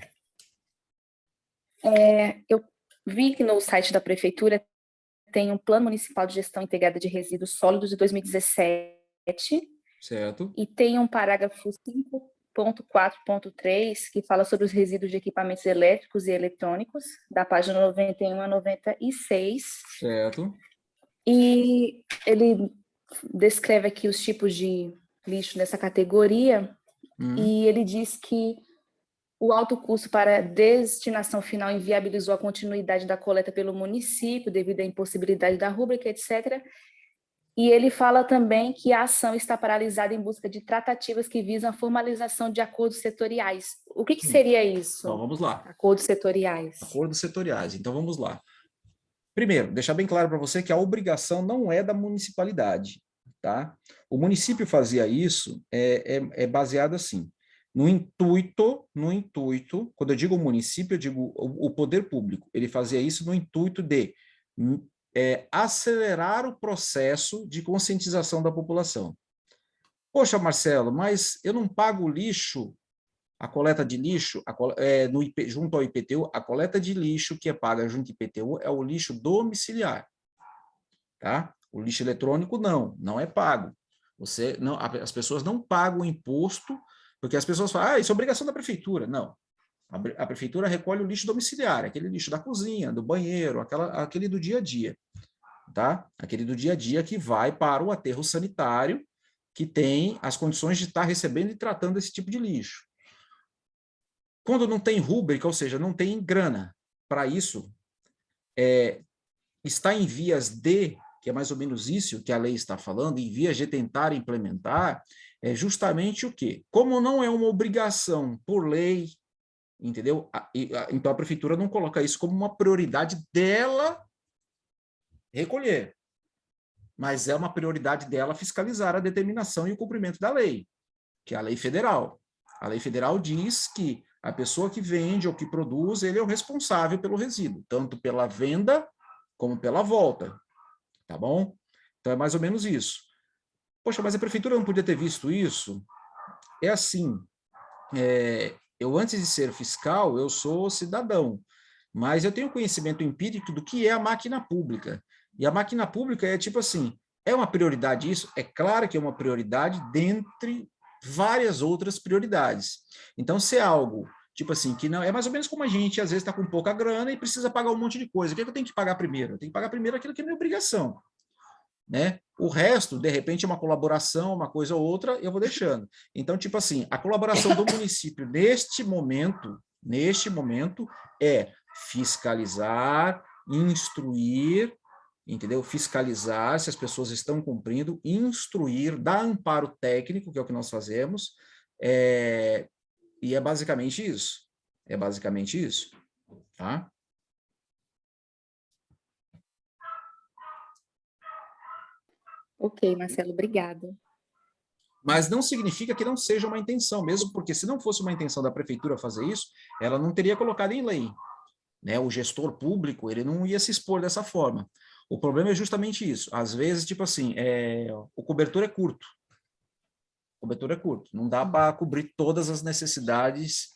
Eu vi que no site da prefeitura tem um Plano Municipal de Gestão Integrada de Resíduos Sólidos de 2017. Certo. E tem um parágrafo 4.3, que fala sobre os resíduos de equipamentos elétricos e eletrônicos, da página 91 a 96. Certo. E ele descreve aqui os tipos de lixo nessa categoria, e ele diz que o alto custo para destinação final inviabilizou a continuidade da coleta pelo município, devido à impossibilidade da rúbrica, etc. E ele fala também que a ação está paralisada em busca de tratativas que visam a formalização de acordos setoriais. O que seria isso? Então, vamos lá. Acordos setoriais. Acordos setoriais. Então, vamos lá. Primeiro, deixar bem claro para você que a obrigação não é da municipalidade, tá? O município fazia isso, é baseado assim, no intuito, quando eu digo município, eu digo o poder público, ele fazia isso no intuito de acelerar o processo de conscientização da população. Poxa, Marcelo, mas eu não pago lixo, a coleta de lixo, junto ao IPTU, a coleta de lixo que é paga junto ao IPTU é o lixo domiciliar, tá? O lixo eletrônico não é pago. As pessoas não pagam o imposto, porque as pessoas falam, isso é obrigação da prefeitura. Não. A prefeitura recolhe o lixo domiciliar, aquele lixo da cozinha, do banheiro, aquele do dia a dia, tá? Aquele do dia a dia que vai para o aterro sanitário, que tem as condições de estar recebendo e tratando esse tipo de lixo. Quando não tem rúbrica, ou seja, não tem grana para isso, está em vias de, que é mais ou menos isso que a lei está falando, em vias de tentar implementar, é justamente o quê? Como não é uma obrigação por lei, entendeu? Então a prefeitura não coloca isso como uma prioridade dela recolher, mas é uma prioridade dela fiscalizar a determinação e o cumprimento da lei, que é a lei federal. A lei federal diz que a pessoa que vende ou que produz, ele é o responsável pelo resíduo, tanto pela venda como pela volta, tá bom? Então é mais ou menos isso. Poxa, mas a prefeitura não podia ter visto isso? É assim, eu antes de ser fiscal, eu sou cidadão, mas eu tenho conhecimento empírico do que é a máquina pública. E a máquina pública é tipo assim, é uma prioridade isso? É claro que é uma prioridade dentre várias outras prioridades. Então, se é algo, tipo assim, que não é mais ou menos como a gente, às vezes está com pouca grana e precisa pagar um monte de coisa. O que é que eu tenho que pagar primeiro? Eu tenho que pagar primeiro aquilo que é minha obrigação, né? O resto, de repente, é uma colaboração, uma coisa ou outra, eu vou deixando. Então, tipo assim, a colaboração do município neste momento, é fiscalizar, instruir, entendeu? Fiscalizar se as pessoas estão cumprindo, instruir, dar amparo técnico, que é o que nós fazemos, e é basicamente isso. É basicamente isso, tá? Ok, Marcelo, obrigada. Mas não significa que não seja uma intenção, mesmo porque se não fosse uma intenção da prefeitura fazer isso, ela não teria colocado em lei, né? O gestor público, ele não ia se expor dessa forma. O problema é justamente isso. Às vezes, tipo assim, o cobertor é curto. O cobertor é curto. Não dá para cobrir todas as necessidades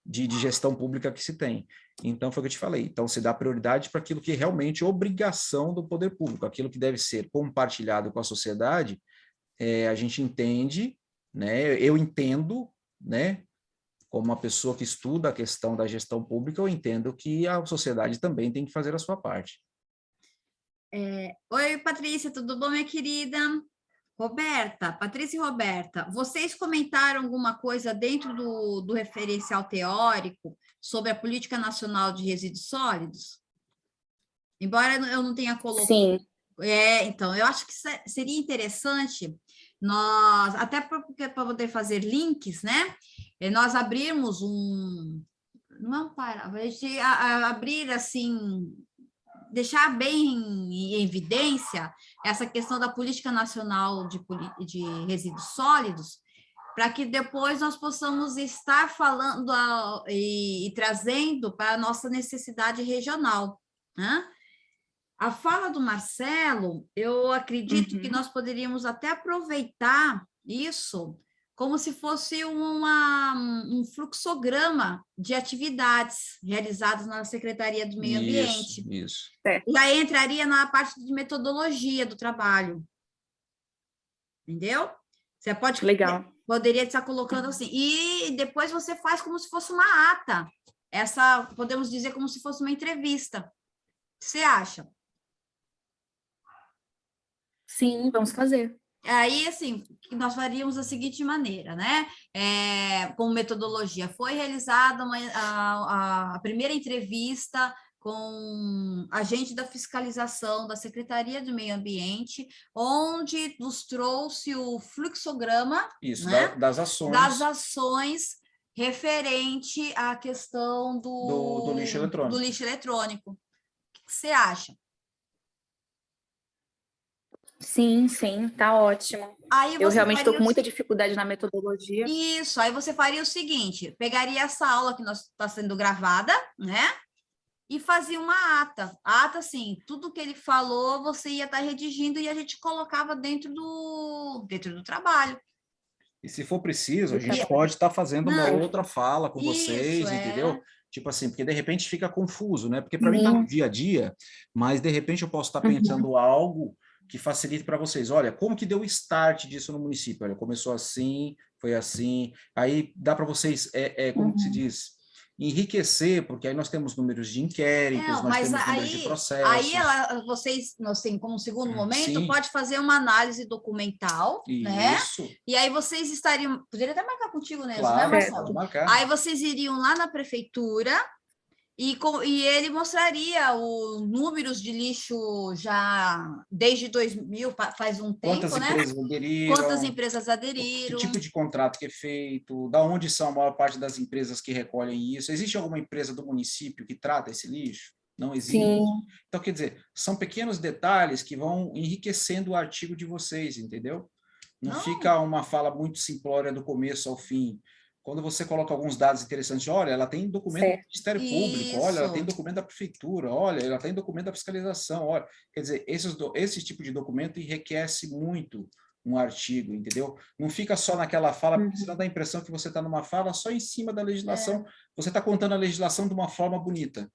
de gestão pública que se tem. Então, foi o que eu te falei. Então, se dá prioridade para aquilo que é realmente obrigação do poder público, aquilo que deve ser compartilhado com a sociedade, a gente entende, né? Eu entendo, né? Como uma pessoa que estuda a questão da gestão pública, eu entendo que a sociedade também tem que fazer a sua parte. Oi, Patrícia, tudo bom, minha querida? Roberta, Patrícia e Roberta, vocês comentaram alguma coisa dentro do referencial teórico sobre a Política Nacional de Resíduos Sólidos? Embora eu não tenha colocado... Sim. Então, eu acho que seria interessante nós, até para poder fazer links, né? Nós abrirmos a gente abrir assim... deixar bem em evidência essa questão da Política Nacional de Resíduos Sólidos, para que depois nós possamos estar falando e trazendo para a nossa necessidade regional, né? A fala do Marcelo, eu acredito que nós poderíamos até aproveitar isso como se fosse um fluxograma de atividades realizadas na Secretaria do Meio Ambiente. Isso. Já entraria na parte de metodologia do trabalho. Entendeu? Você pode... Legal. Poderia estar colocando assim. E depois você faz como se fosse uma ata. Essa, podemos dizer, como se fosse uma entrevista. O que você acha? Sim, vamos fazer. Aí, assim, nós faríamos da seguinte maneira, né? Como metodologia, foi realizada a primeira entrevista com agente da fiscalização da Secretaria do Meio Ambiente, onde nos trouxe o fluxograma, Isso, né? das ações. Das ações referente à questão do lixo eletrônico. Do lixo eletrônico. O que você acha? Sim, tá ótimo. Aí eu realmente estou com muita dificuldade na metodologia. Isso, aí você faria o seguinte, pegaria essa aula que está sendo gravada, né? E fazia uma ata. A ata, assim, tudo que ele falou, você ia estar redigindo e a gente colocava dentro do trabalho. E se for preciso, a gente pode estar fazendo uma outra fala com vocês, entendeu? Tipo assim, porque de repente fica confuso, né? Porque para mim tá no dia a dia, mas de repente eu posso estar pensando algo que facilite para vocês. Olha, como que deu o start disso no município? Olha, começou assim, foi assim. Aí dá para vocês, como que se diz? Enriquecer, porque aí nós temos números de inquéritos, nós temos números de processos. Aí vocês, assim, como segundo momento, pode fazer uma análise documental, né? E aí vocês estariam... Poderia até marcar contigo mesmo, né, Marcelo? Pode marcar. Aí vocês iriam lá na prefeitura e ele mostraria os números de lixo já desde 2000, faz um tempo, Quantas né? Empresas aderiram, quantas empresas aderiram. Que tipo de contrato que é feito, da onde são a maior parte das empresas que recolhem isso. Existe alguma empresa do município que trata esse lixo? Não existe. Sim. Então, quer dizer, são pequenos detalhes que vão enriquecendo o artigo de vocês, entendeu? Não fica uma fala muito simplória do começo ao fim. Quando você coloca alguns dados interessantes, olha, ela tem documento do Ministério Público, olha, ela tem documento da Prefeitura, olha, ela tem documento da fiscalização, olha. Quer dizer, esse tipo de documento enriquece muito um artigo, entendeu? Não fica só naquela fala, porque senão dá a impressão que você está numa fala só em cima da legislação, você está contando a legislação de uma forma bonita.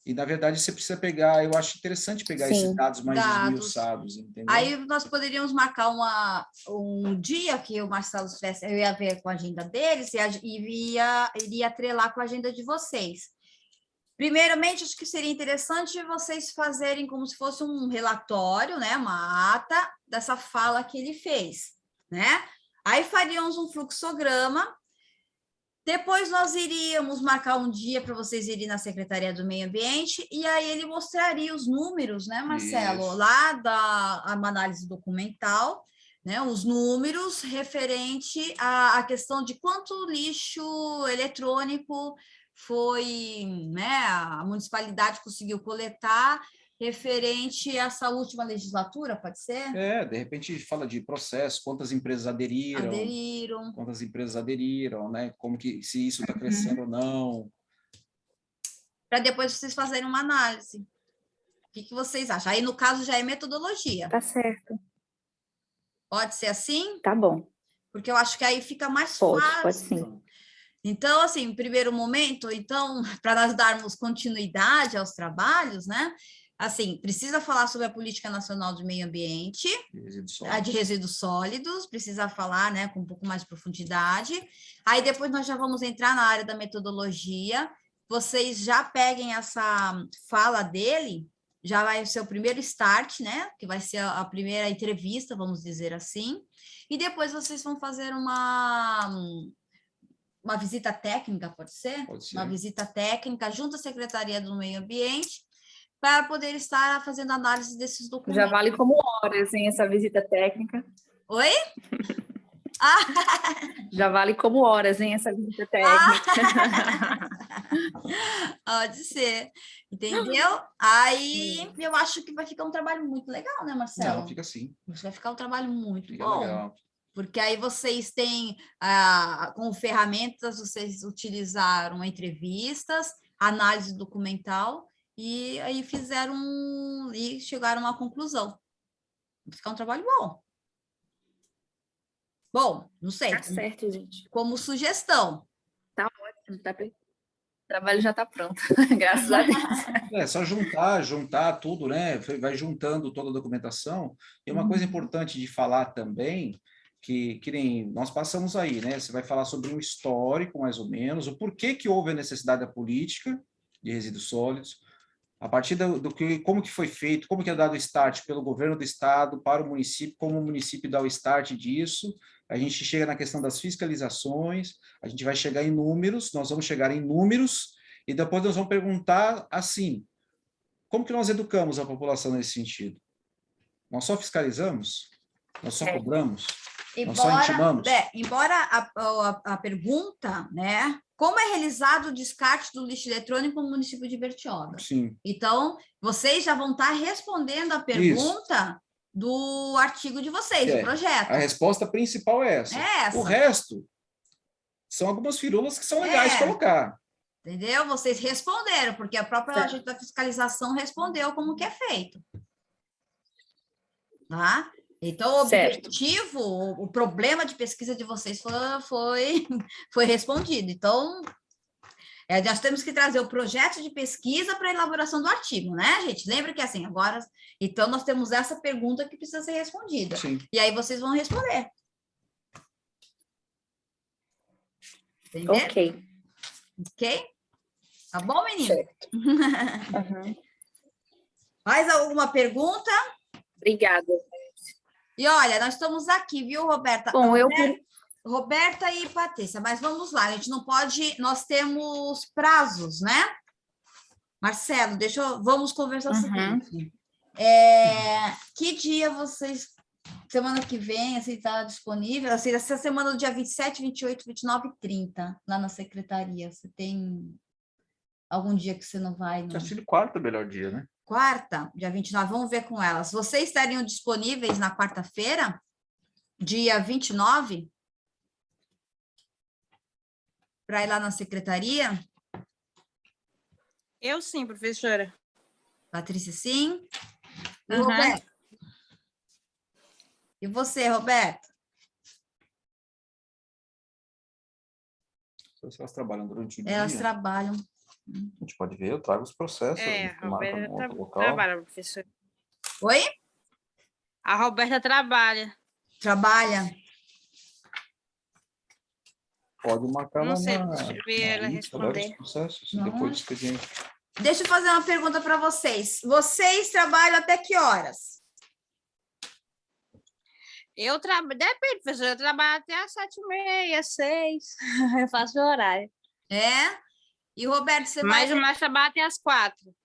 E, na verdade, você precisa pegar, eu acho interessante pegar esses dados mais esmiuçados, entendeu? Aí nós poderíamos marcar um dia que o Marcelo estivesse, eu ia ver com a agenda deles e iria atrelar com a agenda de vocês. Primeiramente, acho que seria interessante vocês fazerem como se fosse um relatório, né, uma ata dessa fala que ele fez, né? Aí faríamos um fluxograma. Depois nós iríamos marcar um dia para vocês irem na Secretaria do Meio Ambiente e aí ele mostraria os números, né, Marcelo? Lá da análise documental, né, os números referente à questão de quanto lixo eletrônico foi, né, a municipalidade conseguiu coletar referente a essa última legislatura, pode ser? De repente fala de processo, quantas empresas aderiram, quantas empresas aderiram, né? Como que, se isso está crescendo ou não. Para depois vocês fazerem uma análise. O que vocês acham? Aí, no caso, já é metodologia. Tá certo. Pode ser assim? Tá bom. Porque eu acho que aí fica mais fácil. Pode sim. Então, assim, em primeiro momento, então, para nós darmos continuidade aos trabalhos, né? Assim, precisa falar sobre a Política Nacional de Meio Ambiente, a de resíduos sólidos, precisa falar, né, com um pouco mais de profundidade. Aí depois nós já vamos entrar na área da metodologia. Vocês já peguem essa fala dele, já vai ser o primeiro start, né, que vai ser a primeira entrevista, vamos dizer assim. E depois vocês vão fazer uma visita técnica, pode ser? Pode ser. Uma visita técnica junto à Secretaria do Meio Ambiente, para poder estar fazendo análise desses documentos. Já vale como horas, hein, essa visita técnica. Oi? Já vale como horas, hein, essa visita técnica. Pode ser, entendeu? Aí eu acho que vai ficar um trabalho muito legal, né, Marcelo? Não, fica assim. Vai ficar um trabalho muito fica bom. Legal. Porque aí vocês têm, com ferramentas, vocês utilizaram entrevistas, análise documental, e aí e chegaram a uma conclusão. Vai ficar um trabalho bom. Bom, não sei. Tá certo, gente. Como sugestão. Tá ótimo, o trabalho já está pronto, graças a Deus. É só juntar tudo, né? Vai juntando toda a documentação. E uma coisa importante de falar também, que nem nós passamos aí, né? Você vai falar sobre um histórico, mais ou menos, o porquê que houve a necessidade da política de resíduos sólidos, a partir como que foi feito, como que é dado o start pelo governo do estado para o município, como o município dá o start disso, a gente chega na questão das fiscalizações, a gente vai chegar em números, nós vamos chegar em números, e depois nós vamos perguntar assim, como que nós educamos a população nesse sentido? Nós só fiscalizamos? Nós só cobramos? Nós só intimamos? Embora a pergunta, né? Como é realizado o descarte do lixo eletrônico no município de Bertioga? Sim. Então, vocês já vão estar respondendo a pergunta do artigo de vocês, do projeto. A resposta principal é essa. O resto são algumas firulas que são legais de colocar. Entendeu? Vocês responderam, porque a própria agente da fiscalização respondeu como que é feito. Tá? Então, o objetivo, o problema de pesquisa de vocês foi respondido. Então, nós temos que trazer o projeto de pesquisa para a elaboração do artigo, né, gente? Lembra que assim, agora... Então, nós temos essa pergunta que precisa ser respondida. Sim. E aí, vocês vão responder. Entendeu? Ok? Tá bom, menino? Certo. Mais alguma pergunta? Obrigada. E olha, nós estamos aqui, viu, Roberta? Bom, Roberta e Patrícia, mas vamos lá, a gente não pode, nós temos prazos, né? Marcelo, vamos conversar o seguinte. Que dia vocês, semana que vem, assim, está disponível? Assim, essa semana do dia 27, 28, 29 e 30, lá na secretaria, você tem algum dia que você não vai? Não? Acho que quarta é o melhor dia, né? Quarta, dia 29, vamos ver com elas. Vocês estariam disponíveis na quarta-feira, dia 29? Para ir lá na secretaria? Eu sim, professora. Patrícia, sim. E Roberto? E você, Roberto? Elas trabalham durante o dia? Elas trabalham. A gente pode ver, eu trago os processos. A Roberta trabalha, professora. Oi? A Roberta trabalha. Trabalha? Pode marcar não sei, deixa eu ver ela responder. Processos, depois do expediente. Deixa eu fazer uma pergunta para vocês. Vocês trabalham até que horas? Eu trabalho, depende, professora, eu trabalho até às 7h30, 6. Eu faço o horário. E, Roberto, você vai... Mas trabalho até às 4.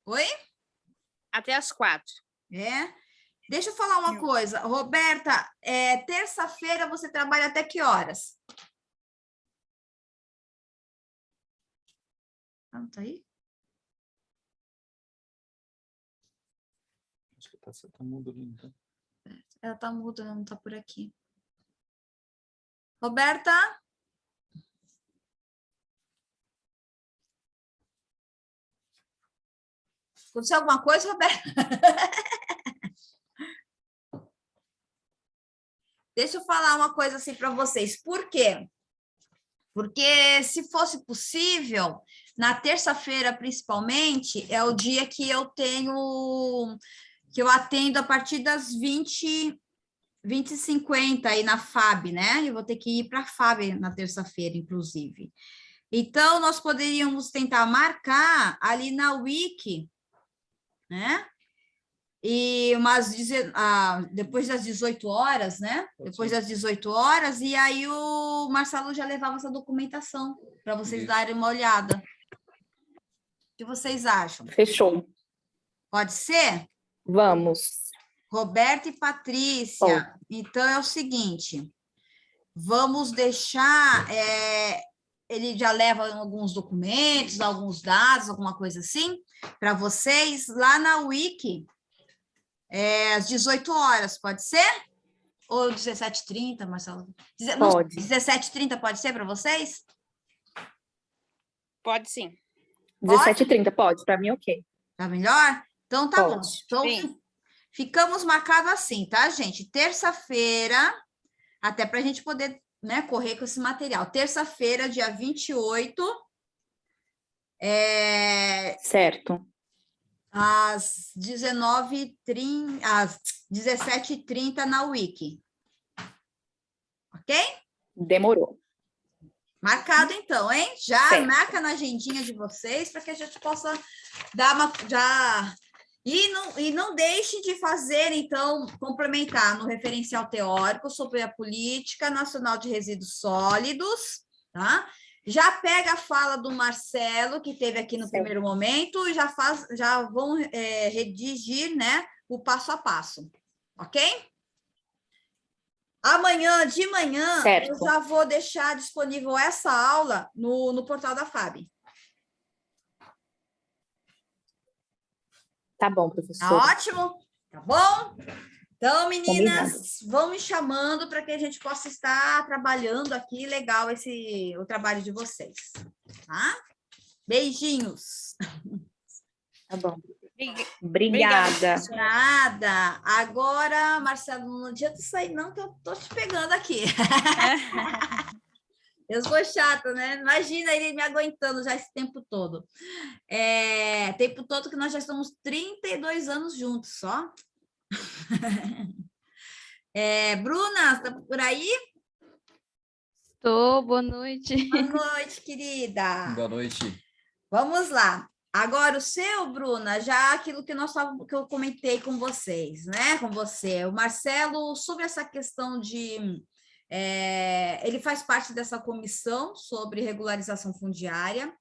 Oi? Até às 4. Deixa eu falar uma coisa. Roberta, terça-feira você trabalha até que horas? Não tá aí? Acho que tá mudo ali, então. Ela tá muda, não tá por aqui. Roberta? Aconteceu alguma coisa, Roberta? Deixa eu falar uma coisa assim para vocês. Por quê? Porque se fosse possível, na terça-feira, principalmente, é o dia que eu atendo a partir das 20h50 aí na FAB, né? Eu vou ter que ir para a FAB na terça-feira, inclusive. Então, nós poderíamos tentar marcar ali na Wiki, né? E depois das 18 horas, né? Depois das 18 horas, e aí o Marcelo já levava essa documentação para vocês darem uma olhada. O que vocês acham? Fechou. Pode ser? Vamos. Roberta e Patrícia. Então, é o seguinte, vamos deixar... ele já leva alguns documentos, alguns dados, alguma coisa assim, para vocês lá na Wiki, às 18 horas, pode ser? Ou 17h30, Marcelo? Pode. 17h30 pode ser para vocês? Pode sim. 17h30 pode, para mim ok. Tá melhor? Então tá Pode. bom. Então, ficamos marcados assim, tá, gente? Terça-feira, até para a gente poder, né, correr com esse material. Terça-feira, dia 28. Certo. Às 17h30 na Wiki. ok? Demorou. Marcado então, hein? Já certo. Marca na agendinha de vocês para que a gente possa dar uma... E não deixe de fazer, então, complementar no referencial teórico sobre a Política Nacional de Resíduos Sólidos, tá? Já pega a fala do Marcelo, que teve aqui no primeiro momento, e já vão redigir, né, o passo a passo, ok? Amanhã, de manhã, eu já vou deixar disponível essa aula no portal da FAB. Tá bom, professor. Tá ótimo? Tá bom? Então, meninas, vão me chamando para que a gente possa estar trabalhando aqui legal o trabalho de vocês, tá? Beijinhos. Tá bom. Obrigada. Nada. Agora, Marcelo, não adianta sair não, que eu tô te pegando aqui. Eu sou chata, né? Imagina ele me aguentando já esse tempo todo. Tempo todo que nós já estamos 32 anos juntos, só. Bruna, está por aí? Estou, boa noite. Boa noite, querida. Boa noite. Vamos lá. Agora, o seu, Bruna, já aquilo que eu comentei com vocês, né? Com você, o Marcelo, sobre essa questão de... ele faz parte dessa comissão sobre regularização fundiária,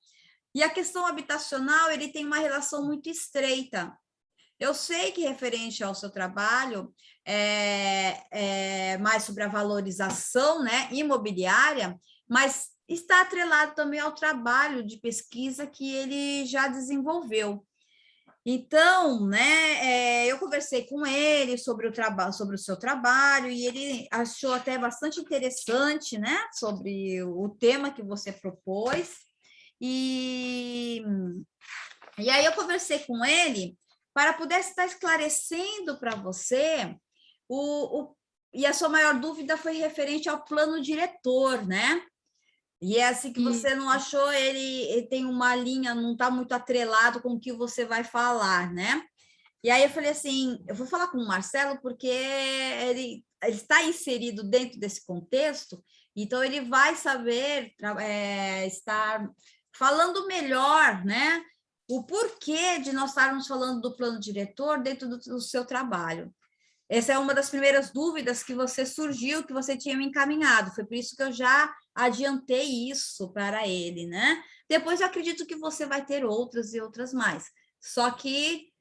e a questão habitacional, ele tem uma relação muito estreita. Eu sei que, referente ao seu trabalho, mais sobre a valorização, né, imobiliária, mas está atrelado também ao trabalho de pesquisa que ele já desenvolveu. Então, né, eu conversei com ele sobre o seu trabalho, e ele achou até bastante interessante, né, sobre o tema que você propôs, e aí eu conversei com ele para poder estar esclarecendo para você e a sua maior dúvida foi referente ao plano diretor, né? E é assim que você não achou, ele tem uma linha, não está muito atrelado com o que você vai falar, né? E aí eu falei assim, eu vou falar com o Marcelo porque ele está inserido dentro desse contexto, então ele vai saber estar falando melhor, né? O porquê de nós estarmos falando do plano diretor dentro do seu trabalho. Essa é uma das primeiras dúvidas que você surgiu, que você tinha me encaminhado. Foi por isso que eu já adiantei isso para ele, né? Depois eu acredito que você vai ter outras e outras mais. Só que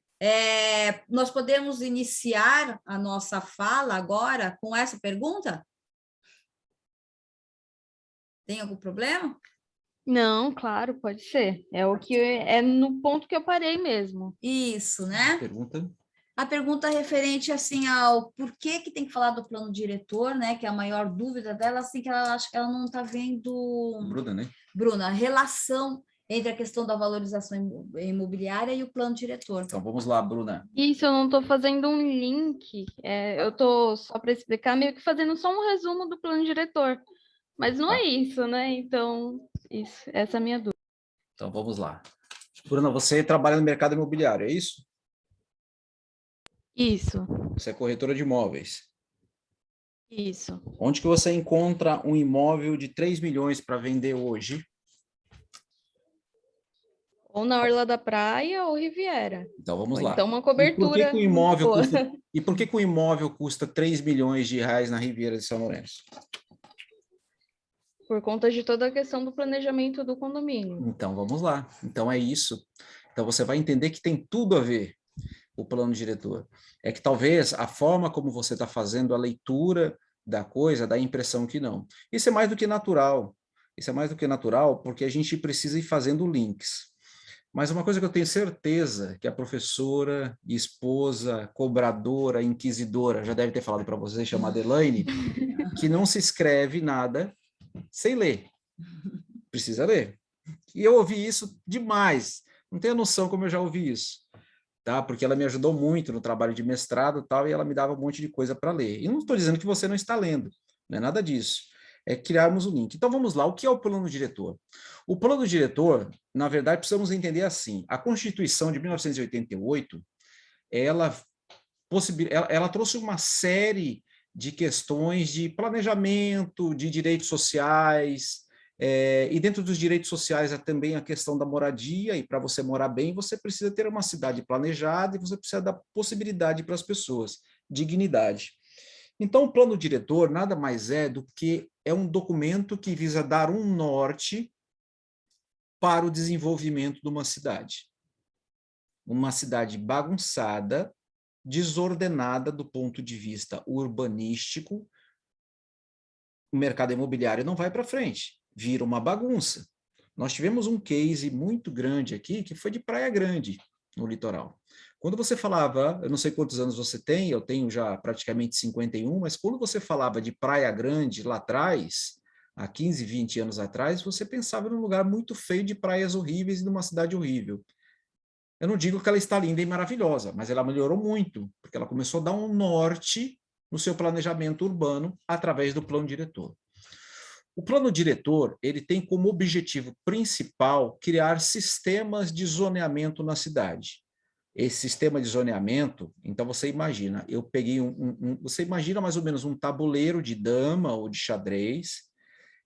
nós podemos iniciar a nossa fala agora com essa pergunta? Tem algum problema? Não, claro, pode ser. É no ponto que eu parei mesmo. Isso, né? Pergunta? A pergunta é referente assim ao porquê que tem que falar do plano diretor, né? Que é a maior dúvida dela, assim, que ela acha que ela não está vendo. Bruna, né? Bruna, a relação entre a questão da valorização imobiliária e o plano diretor. Então vamos lá, Bruna. Isso, eu não estou fazendo um link. Eu estou, só para explicar, meio que fazendo só um resumo do plano diretor. Mas não é isso, né? Então, essa é a minha dúvida. Então vamos lá. Bruna, você trabalha no mercado imobiliário, é isso? Isso. Você é corretora de imóveis. Isso. Onde que você encontra um imóvel de 3 milhões para vender hoje? Ou na Orla da Praia ou Riviera. Então vamos lá. Então uma cobertura. E por que o imóvel custa 3 milhões de reais na Riviera de São Lourenço? Por conta de toda a questão do planejamento do condomínio. Então vamos lá. Então é isso. Então você vai entender que tem tudo a ver o plano diretor. É que talvez a forma como você está fazendo a leitura da coisa dá a impressão que não. Isso é mais do que natural. Isso é mais do que natural porque a gente precisa ir fazendo links. Mas uma coisa que eu tenho certeza que a professora, esposa, cobradora, inquisidora, já deve ter falado para você, chamada Elaine, que não se escreve nada sem ler. Precisa ler. E eu ouvi isso demais. Não tenho noção como eu já ouvi isso. Tá? Porque ela me ajudou muito no trabalho de mestrado e tal, e ela me dava um monte de coisa para ler. E não estou dizendo que você não está lendo, não é nada disso. É criarmos o link. Então vamos lá, o que é o plano diretor? O plano diretor, na verdade, precisamos entender assim, a Constituição de 1988, ela trouxe uma série de questões de planejamento, de direitos sociais, e dentro dos direitos sociais é também a questão da moradia, e para você morar bem, você precisa ter uma cidade planejada e você precisa dar possibilidade para as pessoas, dignidade. Então, o plano diretor nada mais é do que um documento que visa dar um norte para o desenvolvimento de uma cidade. Uma cidade bagunçada, desordenada do ponto de vista urbanístico, o mercado imobiliário não vai para frente, vira uma bagunça. Nós tivemos um case muito grande aqui, que foi de Praia Grande, no litoral. Quando você falava, eu não sei quantos anos você tem, eu tenho já praticamente 51, mas quando você falava de Praia Grande lá atrás, há 15, 20 anos atrás, você pensava num lugar muito feio de praias horríveis e numa cidade horrível. Eu não digo que ela está linda e maravilhosa, mas ela melhorou muito, porque ela começou a dar um norte no seu planejamento urbano através do plano diretor. O plano diretor, ele tem como objetivo principal criar sistemas de zoneamento na cidade. Esse sistema de zoneamento, então você imagina, eu peguei você imagina mais ou menos um tabuleiro de dama ou de xadrez,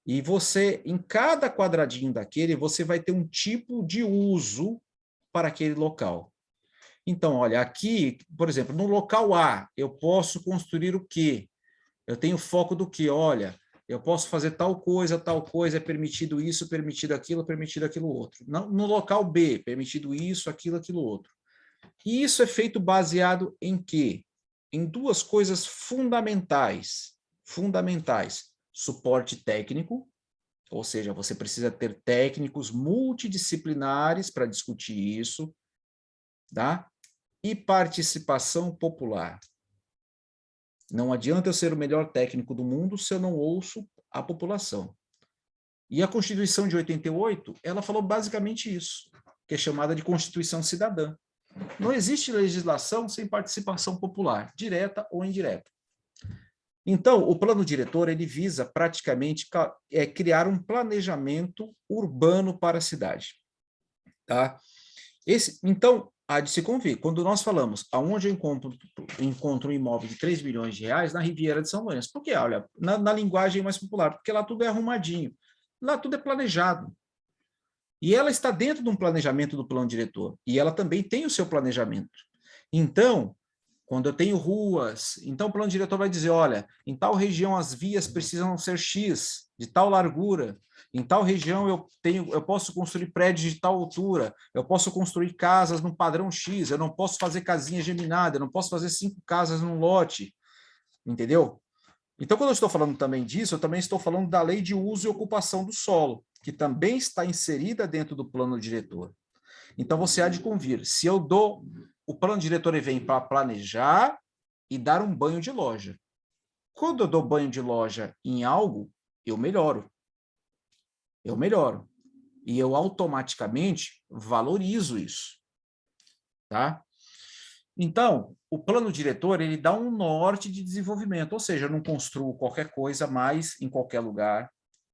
e você, em cada quadradinho daquele, você vai ter um tipo de uso para aquele local. Então, olha, aqui, por exemplo, no local A, eu posso construir o quê? Eu tenho foco do quê? Olha, eu posso fazer tal coisa, é permitido isso, permitido aquilo outro. No local B, permitido isso, aquilo outro. E isso é feito baseado em quê? Em duas coisas fundamentais. Suporte técnico, ou seja, você precisa ter técnicos multidisciplinares para discutir isso, tá? E participação popular. Não adianta eu ser o melhor técnico do mundo se eu não ouço a população. E a Constituição de 88, ela falou basicamente isso, que é chamada de Constituição Cidadã. Não existe legislação sem participação popular, direta ou indireta. Então, o plano diretor, ele visa praticamente criar um planejamento urbano para a cidade. Tá? Então, há de se convir, quando nós falamos aonde eu encontro um imóvel de 3 milhões de reais, na Riviera de São Lourenço. Por quê? Olha, na linguagem mais popular, porque lá tudo é arrumadinho, lá tudo é planejado. E ela está dentro de um planejamento do plano diretor, e ela também tem o seu planejamento. Então, quando eu tenho ruas, então o plano diretor vai dizer, olha, em tal região as vias precisam ser X, de tal largura, em tal região eu posso construir prédios de tal altura, eu posso construir casas no padrão X, eu não posso fazer casinha geminada, eu não posso fazer 5 casas num lote, entendeu? Então, quando eu estou falando também disso, eu também estou falando da lei de uso e ocupação do solo, que também está inserida dentro do plano diretor. Então, você há de convir, se eu dou... O plano diretor vem para planejar e dar um banho de loja. Quando eu dou banho de loja em algo, eu melhoro. E eu automaticamente valorizo isso. Tá? Então, o plano diretor, ele dá um norte de desenvolvimento, ou seja, eu não construo qualquer coisa mais em qualquer lugar,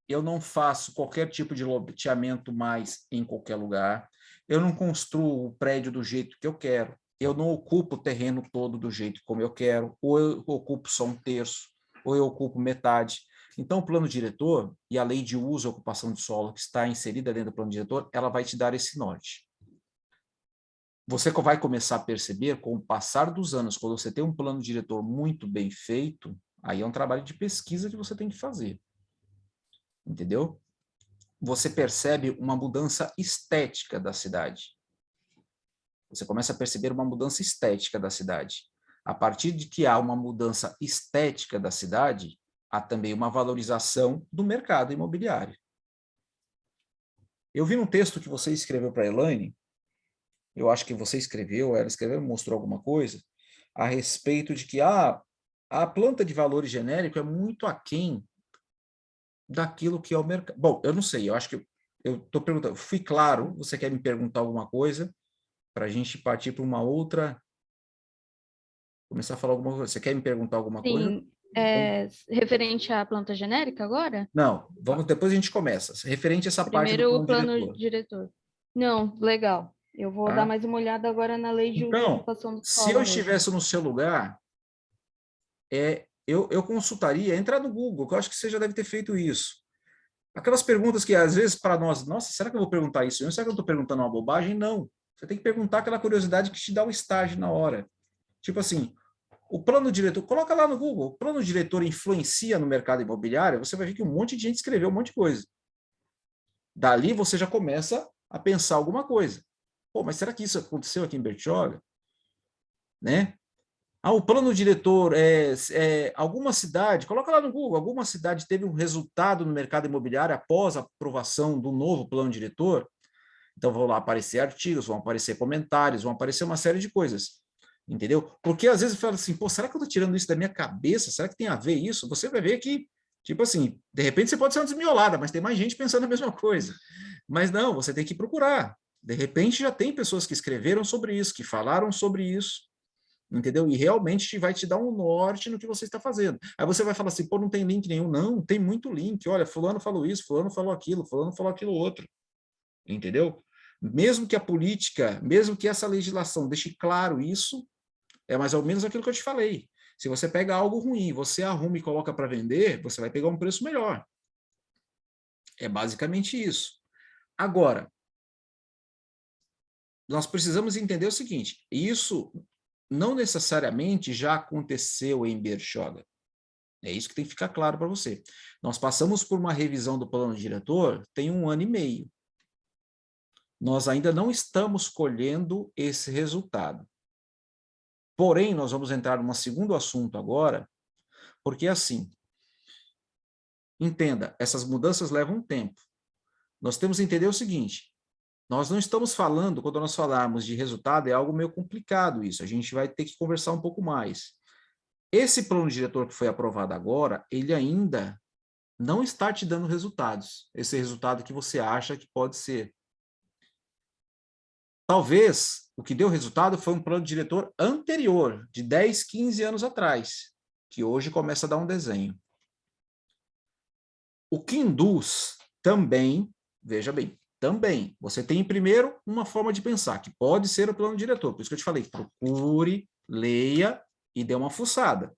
eu não faço qualquer tipo de loteamento mais em qualquer lugar, eu não construo o prédio do jeito que eu quero, eu não ocupo o terreno todo do jeito como eu quero, ou eu ocupo só 1/3, ou eu ocupo metade. Então, o plano diretor e a lei de uso e ocupação de solo que está inserida dentro do plano diretor, ela vai te dar esse norte. Você vai começar a perceber, com o passar dos anos, quando você tem um plano diretor muito bem feito, aí é um trabalho de pesquisa que você tem que fazer. Entendeu? Você percebe uma mudança estética da cidade. Você começa a perceber uma mudança estética da cidade. A partir de que há uma mudança estética da cidade, há também uma valorização do mercado imobiliário. Eu vi um texto que você escreveu para a Elaine, eu acho que você escreveu, ela escreveu, mostrou alguma coisa, a respeito de que a planta de valores genérico é muito aquém daquilo que é o mercado. Bom, eu não sei, eu acho que eu estou perguntando, fui claro, você quer me perguntar alguma coisa, para a gente partir para uma outra, começar a falar alguma coisa. Você quer me perguntar alguma coisa? Sim, referente à planta genérica agora? Não, depois a gente começa, referente a essa parte do plano diretor. Não, legal. Eu vou dar mais uma olhada agora na lei de ocupação do solo. Se eu estivesse no seu lugar, eu consultaria, entrar no Google, que eu acho que você já deve ter feito isso. Aquelas perguntas que, às vezes, para nós, nossa, será que eu vou perguntar isso? Será que eu estou perguntando uma bobagem? Não. Você tem que perguntar aquela curiosidade que te dá o estágio na hora. Tipo assim, o plano diretor, coloca lá no Google, o plano diretor influencia no mercado imobiliário, você vai ver que um monte de gente escreveu um monte de coisa. Dali você já começa a pensar alguma coisa. Pô, mas será que isso aconteceu aqui em Bertioga? Né? O plano diretor, alguma cidade, coloca lá no Google, alguma cidade teve um resultado no mercado imobiliário após a aprovação do novo plano diretor? Então vão lá aparecer artigos, vão aparecer comentários, vão aparecer uma série de coisas. Entendeu? Porque às vezes eu falo assim, pô, será que eu estou tirando isso da minha cabeça? Será que tem a ver isso? Você vai ver que, tipo assim, de repente você pode ser uma desmiolada, mas tem mais gente pensando a mesma coisa. Mas não, você tem que procurar. De repente já tem pessoas que escreveram sobre isso, que falaram sobre isso, entendeu? E realmente vai te dar um norte no que você está fazendo. Aí você vai falar assim, pô, não tem link nenhum. Não, tem muito link. Olha, fulano falou isso, fulano falou aquilo outro. Entendeu? Mesmo que a política, mesmo que essa legislação deixe claro isso, é mais ou menos aquilo que eu te falei. Se você pega algo ruim, você arruma e coloca para vender, você vai pegar um preço melhor. É basicamente isso. Agora, nós precisamos entender o seguinte, isso não necessariamente já aconteceu em Bertioga. É isso que tem que ficar claro para você. Nós passamos por uma revisão do plano diretor tem 1 ano e meio. Nós ainda não estamos colhendo esse resultado. Porém, nós vamos entrar num segundo assunto agora, porque assim, entenda, essas mudanças levam tempo. Nós temos que entender o seguinte, nós não estamos falando, quando nós falarmos de resultado, é algo meio complicado isso, a gente vai ter que conversar um pouco mais. Esse plano diretor que foi aprovado agora, ele ainda não está te dando resultados, esse resultado que você acha que pode ser. Talvez o que deu resultado foi um plano diretor anterior, de 10, 15 anos atrás, que hoje começa a dar um desenho. O que induz também, veja bem, também, você tem primeiro uma forma de pensar, que pode ser o plano diretor, por isso que eu te falei, procure, leia e dê uma fuçada.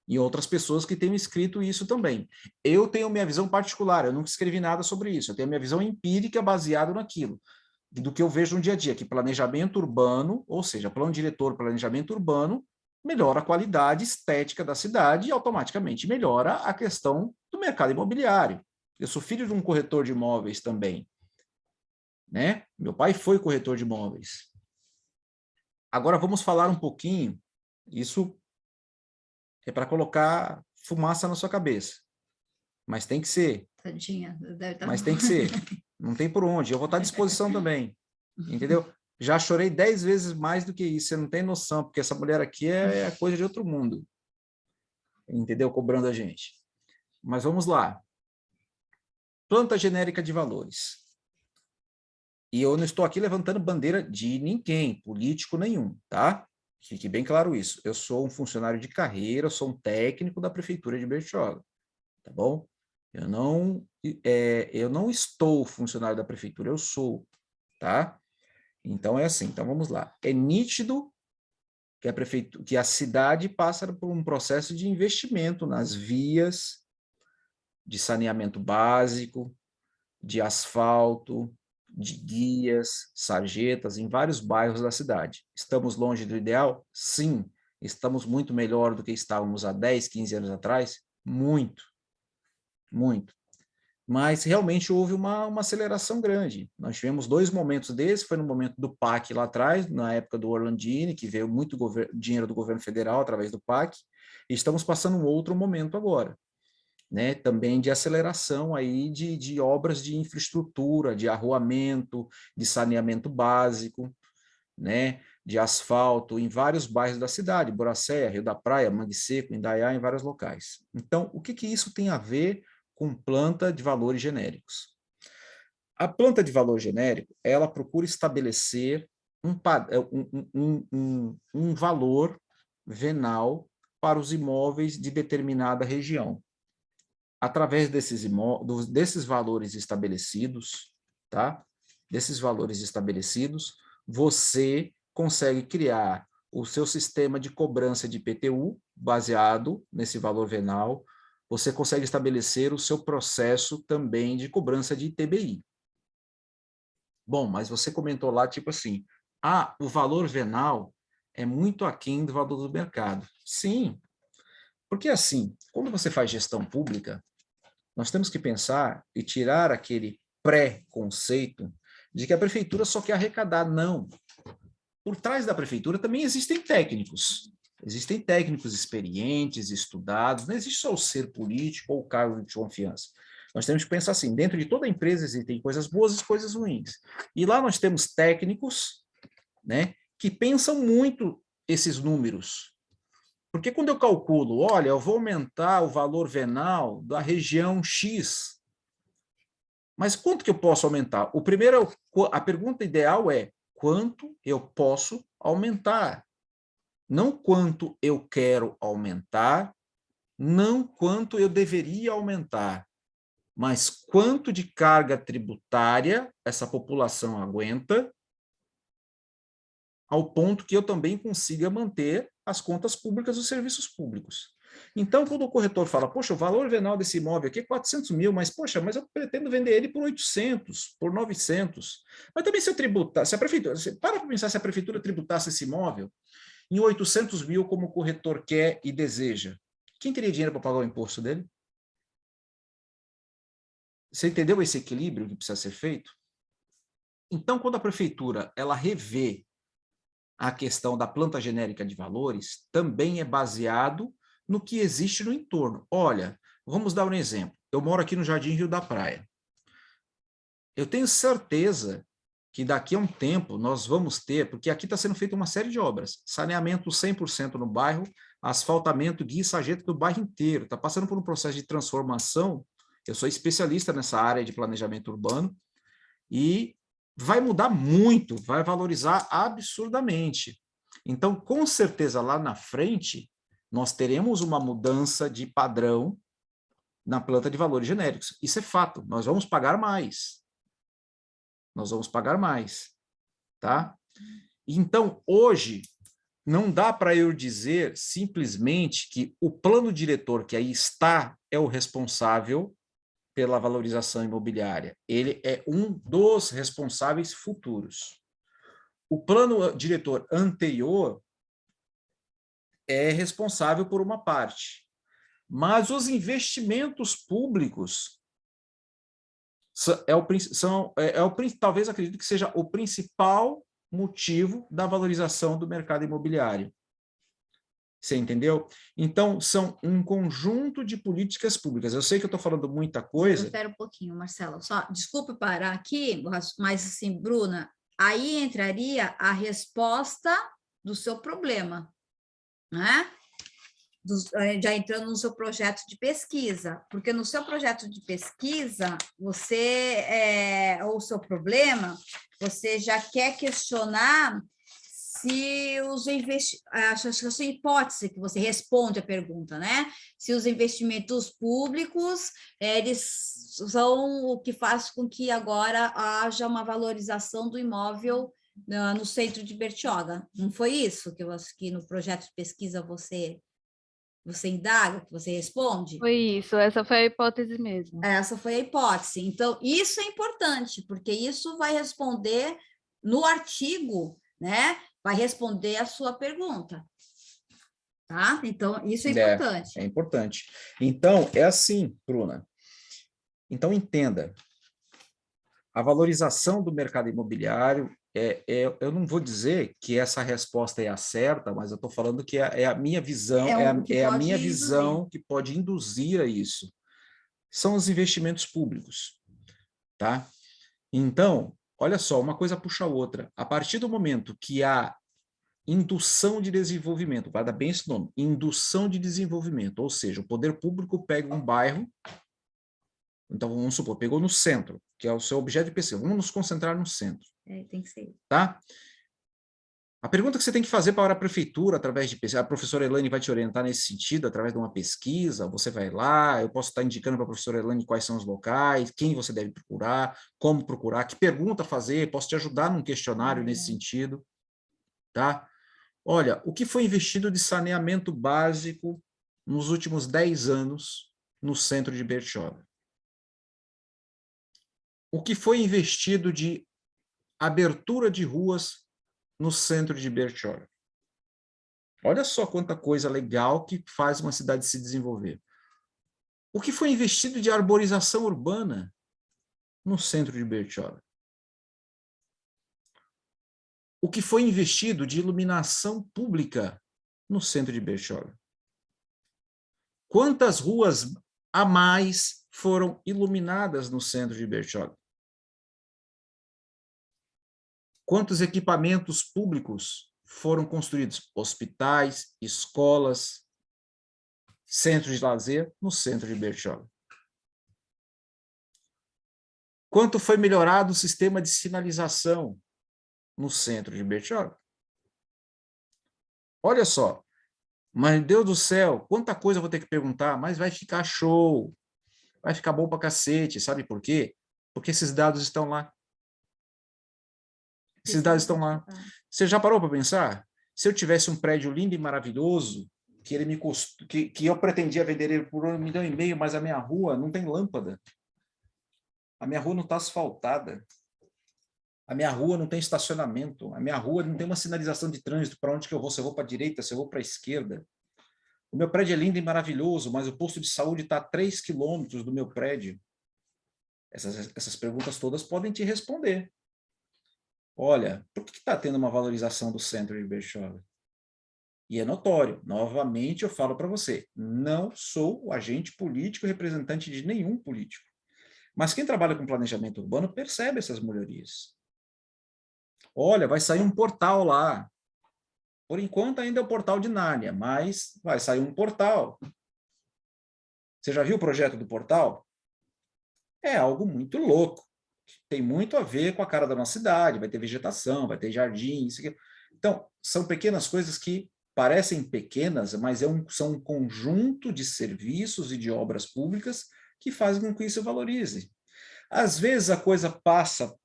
E outras pessoas que tenham escrito isso também. Eu tenho minha visão particular, eu nunca escrevi nada sobre isso, eu tenho minha visão empírica baseada naquilo, do que eu vejo no dia a dia, que planejamento urbano, ou seja, plano diretor, planejamento urbano, melhora a qualidade estética da cidade e automaticamente melhora a questão do mercado imobiliário. Eu sou filho de um corretor de imóveis também, né? Meu pai foi corretor de imóveis. Agora vamos falar um pouquinho, isso é para colocar fumaça na sua cabeça, mas tem que ser. Tadinha, deve estar... Mas tem que ser. Não tem por onde. Eu vou estar à disposição também. Entendeu? Já chorei 10 vezes mais do que isso. Você não tem noção, porque essa mulher aqui é coisa de outro mundo. Entendeu? Cobrando a gente. Mas vamos lá. Planta genérica de valores. E eu não estou aqui levantando bandeira de ninguém, político nenhum, tá? Fique bem claro isso. Eu sou um funcionário de carreira, eu sou um técnico da Prefeitura de Bertioga. Tá bom? Eu não estou funcionário da prefeitura, eu sou, tá? Então é assim, então vamos lá. É nítido que a cidade passa por um processo de investimento nas vias, de saneamento básico, de asfalto, de guias, sarjetas, em vários bairros da cidade. Estamos longe do ideal? Sim. Estamos muito melhor do que estávamos há 10, 15 anos atrás? Muito. Muito. Mas realmente houve uma aceleração grande. Nós tivemos 2 momentos desses, foi no momento do PAC lá atrás, na época do Orlandini, que veio muito dinheiro do governo federal através do PAC, e estamos passando um outro momento agora, né? Também de aceleração aí de obras de infraestrutura, de arruamento, de saneamento básico, né? De asfalto em vários bairros da cidade, Boracéia, Rio da Praia, Mangue Seco, Indaiá, em vários locais. Então, o que isso tem a ver com planta de valores genéricos? A planta de valor genérico, ela procura estabelecer um valor venal para os imóveis de determinada região. Através desses valores estabelecidos, tá? Desses valores estabelecidos, você consegue criar o seu sistema de cobrança de IPTU, baseado nesse valor venal, você consegue estabelecer o seu processo também de cobrança de ITBI. Bom, mas você comentou lá, tipo assim, o valor venal é muito aquém do valor do mercado. Sim, porque assim, quando você faz gestão pública, nós temos que pensar e tirar aquele pré-conceito de que a prefeitura só quer arrecadar. Não. Por trás da prefeitura também existem técnicos. Existem técnicos experientes, estudados, não existe só o ser político ou o cargo de confiança. Nós temos que pensar assim, dentro de toda empresa existem coisas boas e coisas ruins. E lá nós temos técnicos, né, que pensam muito esses números. Porque quando eu calculo, olha, eu vou aumentar o valor venal da região X, mas quanto que eu posso aumentar? A pergunta ideal é, quanto eu posso aumentar? Não quanto eu quero aumentar, não quanto eu deveria aumentar, mas quanto de carga tributária essa população aguenta, ao ponto que eu também consiga manter as contas públicas e os serviços públicos. Então, quando o corretor fala, poxa, o valor venal desse imóvel aqui é 400 mil, mas, poxa, mas eu pretendo vender ele por 800, por 900. Mas também se eu tributar, se a prefeitura, para pensar se a prefeitura tributasse esse imóvel em 800 mil como o corretor quer e deseja, quem teria dinheiro para pagar o imposto dele? Você entendeu esse equilíbrio que precisa ser feito? Então, quando a prefeitura ela revê a questão da planta genérica de valores, também é baseado no que existe no entorno. Olha, vamos dar um exemplo. Eu moro aqui no Jardim Rio da Praia. Eu tenho certeza que daqui a um tempo nós vamos ter, porque aqui está sendo feita uma série de obras, saneamento 100% no bairro, asfaltamento, guia e sarjeta do bairro inteiro, está passando por um processo de transformação. Eu sou especialista nessa área de planejamento urbano e vai mudar muito, vai valorizar absurdamente. Então, com certeza, lá na frente, nós teremos uma mudança de padrão na planta de valores genéricos. Isso é fato, nós vamos pagar mais. Nós vamos pagar mais, tá? Então, hoje, não dá para eu dizer simplesmente que o plano diretor que aí está é o responsável pela valorização imobiliária. Ele é um dos responsáveis futuros. O plano diretor anterior é responsável por uma parte, mas os investimentos públicos talvez acredito que seja o principal motivo da valorização do mercado imobiliário. Você entendeu? Então, são um conjunto de políticas públicas. Eu sei que eu estou falando muita coisa. Espera um pouquinho, Marcelo. Só, desculpe parar aqui, mas assim, Bruna, aí entraria a resposta do seu problema, né? Já entrando no seu projeto de pesquisa, porque no seu projeto de pesquisa, ou o seu problema, você já quer questionar se os investimentos, a sua hipótese que você responde a pergunta, né? Se os investimentos públicos, eles são o que faz com que agora haja uma valorização do imóvel no centro de Bertioga. Não foi isso que no projeto de pesquisa você indaga, que você responde? Foi isso, essa foi a hipótese mesmo. Essa foi a hipótese. Então, isso é importante, porque isso vai responder no artigo, né? Vai responder a sua pergunta. Tá? Então, isso é importante. É importante. Então, é assim, Bruna. Então, entenda. A valorização do mercado imobiliário, eu não vou dizer que essa resposta é a certa, mas eu estou falando que é a minha visão, é a minha visão que pode induzir a isso. São os investimentos públicos. Tá? Então, olha só, uma coisa puxa a outra. A partir do momento que há indução de desenvolvimento, vai dar bem esse nome, indução de desenvolvimento, ou seja, o poder público pega um bairro, então vamos supor, pegou no centro, que é o seu objeto de pesquisa, vamos nos concentrar no centro. Tem que ser. Tá? A pergunta que você tem que fazer para a prefeitura, através de pesquisa, a professora Elaine vai te orientar nesse sentido, através de uma pesquisa, você vai lá, eu posso estar indicando para a professora Elaine quais são os locais, quem você deve procurar, como procurar, que pergunta fazer, posso te ajudar num questionário nesse sentido, tá? Olha, o que foi investido de saneamento básico nos últimos 10 anos no centro de Bertioga? O que foi investido de abertura de ruas no centro de Bertioga? Olha só quanta coisa legal que faz uma cidade se desenvolver. O que foi investido de arborização urbana no centro de Bertioga? O que foi investido de iluminação pública no centro de Bertioga? Quantas ruas a mais foram iluminadas no centro de Bertioga? Quantos equipamentos públicos foram construídos? Hospitais, escolas, centros de lazer no centro de Bertioga. Quanto foi melhorado o sistema de sinalização no centro de Bertioga? Olha só, mas Deus do céu, quanta coisa eu vou ter que perguntar, mas vai ficar show, vai ficar bom pra cacete, sabe por quê? Porque esses dados estão lá. Esses dados estão lá. Você já parou para pensar? Se eu tivesse um prédio lindo e maravilhoso, que eu pretendia vender ele por 1,5 milhão, mas a minha rua não tem lâmpada. A minha rua não está asfaltada. A minha rua não tem estacionamento. A minha rua não tem uma sinalização de trânsito para onde que eu vou, se eu vou para a direita, se eu vou para a esquerda. O meu prédio é lindo e maravilhoso, mas o posto de saúde está a 3 quilômetros do meu prédio. Essas perguntas todas podem te responder. Olha, por que está tendo uma valorização do centro de Bertioga? E é notório, novamente eu falo para você, não sou o agente político representante de nenhum político. Mas quem trabalha com planejamento urbano percebe essas melhorias. Olha, vai sair um portal lá. Por enquanto ainda é o portal de Nárnia, mas vai sair um portal. Você já viu o projeto do portal? É algo muito louco. Tem muito a ver com a cara da nossa cidade, vai ter vegetação, vai ter jardim, isso aqui. Então, são pequenas coisas que parecem pequenas, mas são um conjunto de serviços e de obras públicas que fazem com que isso valorize. Às vezes a coisa passa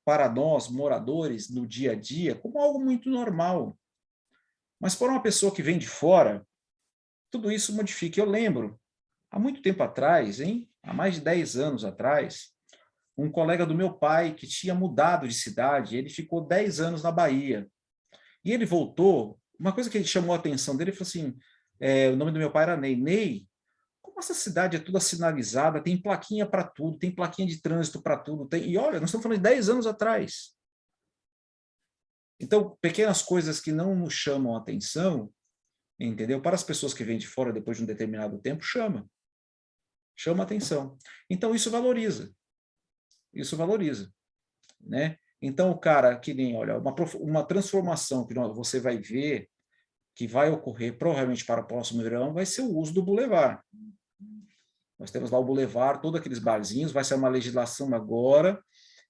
para nós, moradores, no dia a dia, como algo muito normal. Mas para uma pessoa que vem de fora, tudo isso modifica. Eu lembro, há muito tempo atrás, há mais de 10 anos atrás, um colega do meu pai que tinha mudado de cidade, ele ficou 10 anos na Bahia. E ele voltou, uma coisa que chamou a atenção dele, ele falou assim, o nome do meu pai era Ney. Ney, como essa cidade é toda sinalizada, tem plaquinha para tudo, tem plaquinha de trânsito para tudo, e olha, nós estamos falando de 10 anos atrás. Então, pequenas coisas que não nos chamam a atenção, entendeu? Para as pessoas que vêm de fora depois de um determinado tempo, chama a atenção. Então, isso valoriza. Isso valoriza, né? Então, o cara que nem, olha, uma transformação que você vai ver, que vai ocorrer provavelmente para o próximo verão, vai ser o uso do bulevar. Nós temos lá o bulevar, todos aqueles barzinhos, vai ser uma legislação agora,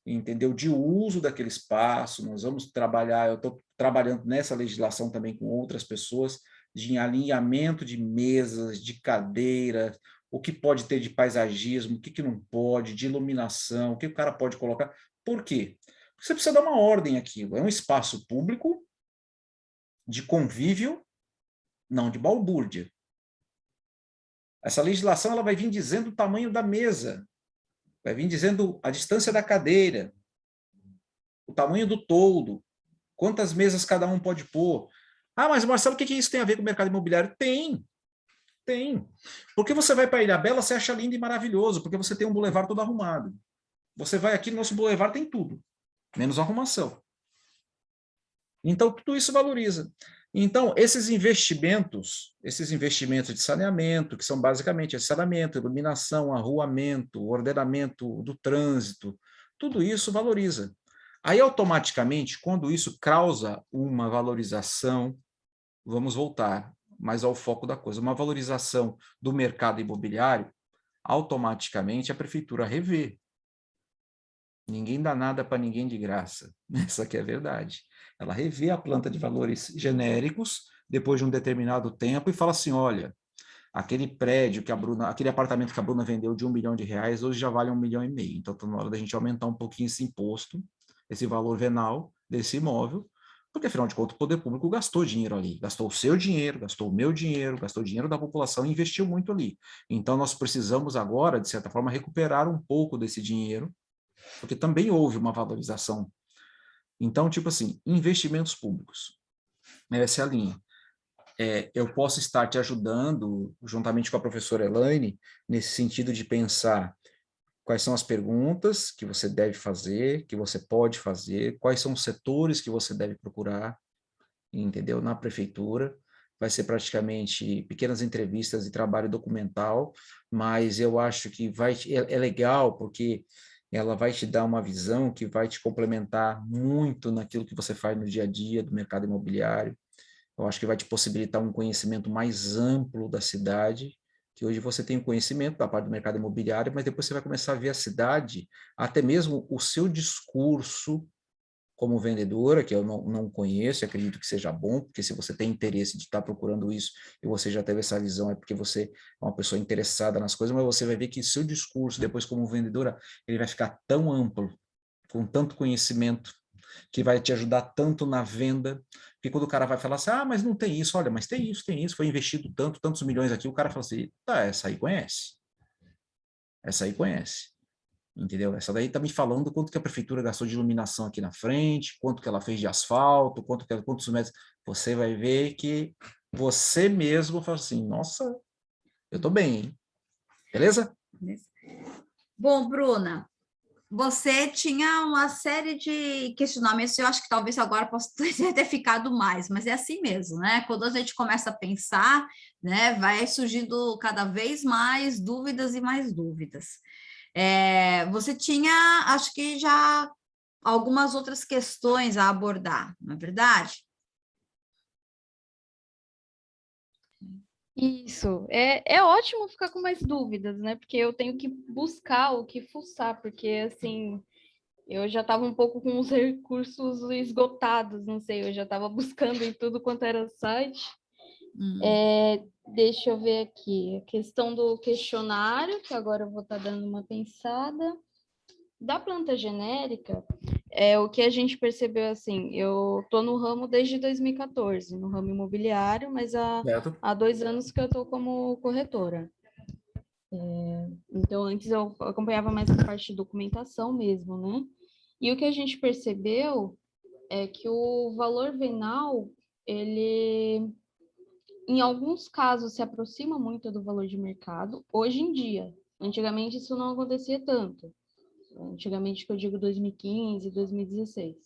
entendeu? De uso daquele espaço, nós vamos trabalhar, eu estou trabalhando nessa legislação também com outras pessoas, de alinhamento de mesas, de cadeiras, o que pode ter de paisagismo, o que não pode, de iluminação, o que o cara pode colocar. Por quê? Porque você precisa dar uma ordem àquilo. É um espaço público de convívio, não de balbúrdia. Essa legislação ela vai vir dizendo o tamanho da mesa, vai vir dizendo a distância da cadeira, o tamanho do toldo, quantas mesas cada um pode pôr. Ah, mas Marcelo, o que isso tem a ver com o mercado imobiliário? Tem. Porque você vai para Ilhabela, você acha lindo e maravilhoso, porque você tem um bulevar todo arrumado. Você vai aqui, no nosso bulevar tem tudo, menos arrumação. Então, tudo isso valoriza. Então, esses investimentos de saneamento, que são basicamente saneamento, iluminação, arruamento, ordenamento do trânsito, tudo isso valoriza. Aí, automaticamente, quando isso causa uma valorização, vamos voltar mais ao foco da coisa, uma valorização do mercado imobiliário, automaticamente a prefeitura revê. Ninguém dá nada para ninguém de graça. Essa aqui é a verdade. Ela revê a planta de valores genéricos depois de um determinado tempo e fala assim, olha, aquele prédio aquele apartamento que a Bruna vendeu de R$1 milhão, hoje já vale R$1,5 milhão. Então está na hora da gente aumentar um pouquinho esse imposto, esse valor venal desse imóvel, Porque, afinal de contas, o poder público gastou dinheiro ali, gastou o seu dinheiro, gastou o meu dinheiro, gastou o dinheiro da população e investiu muito ali. Então, nós precisamos agora, de certa forma, recuperar um pouco desse dinheiro, porque também houve uma valorização. Então, tipo assim, investimentos públicos. Essa é a linha. Eu posso estar te ajudando, juntamente com a professora Elaine, nesse sentido de pensar quais são as perguntas que você deve fazer, que você pode fazer, quais são os setores que você deve procurar, entendeu? Na prefeitura. Vai ser praticamente pequenas entrevistas e trabalho documental, mas eu acho que é legal porque ela vai te dar uma visão que vai te complementar muito naquilo que você faz no dia a dia do mercado imobiliário. Eu acho que vai te possibilitar um conhecimento mais amplo da cidade, que hoje você tem o conhecimento da parte do mercado imobiliário, mas depois você vai começar a ver a cidade, até mesmo o seu discurso como vendedora, que eu não conheço, acredito que seja bom, porque se você tem interesse de estar procurando isso, e você já teve essa visão, é porque você é uma pessoa interessada nas coisas, mas você vai ver que o seu discurso, depois como vendedora, ele vai ficar tão amplo, com tanto conhecimento, que vai te ajudar tanto na venda, porque quando o cara vai falar assim, mas não tem isso, olha, mas tem isso, foi investido tantos milhões aqui, o cara fala assim, tá, essa aí conhece, entendeu? Essa daí tá me falando quanto que a prefeitura gastou de iluminação aqui na frente, quanto que ela fez de asfalto, quantos metros, você vai ver que você mesmo fala assim, nossa, eu tô bem, hein? Beleza? Bom, Bruna, você tinha uma série de questionamentos, eu acho que talvez agora possa ter ficado mais, mas é assim mesmo, né? Quando a gente começa a pensar, né, vai surgindo cada vez mais dúvidas e mais dúvidas. Você tinha, acho que já algumas outras questões a abordar, não é verdade? Isso, é ótimo ficar com mais dúvidas, né? Porque eu tenho que buscar o que fuçar, porque, assim, eu já estava um pouco com os recursos esgotados, não sei, eu já estava buscando em tudo quanto era site. Deixa eu ver aqui, a questão do questionário, que agora eu vou estar dando uma pensada. Da planta genérica, o que a gente percebeu, assim, eu estou no ramo desde 2014, no ramo imobiliário, mas há 2 anos que eu estou como corretora. Então, antes eu acompanhava mais a parte de documentação mesmo, né? E o que a gente percebeu é que o valor venal, ele, em alguns casos, se aproxima muito do valor de mercado, hoje em dia. Antigamente, isso não acontecia tanto. Antigamente, que eu digo 2015, 2016.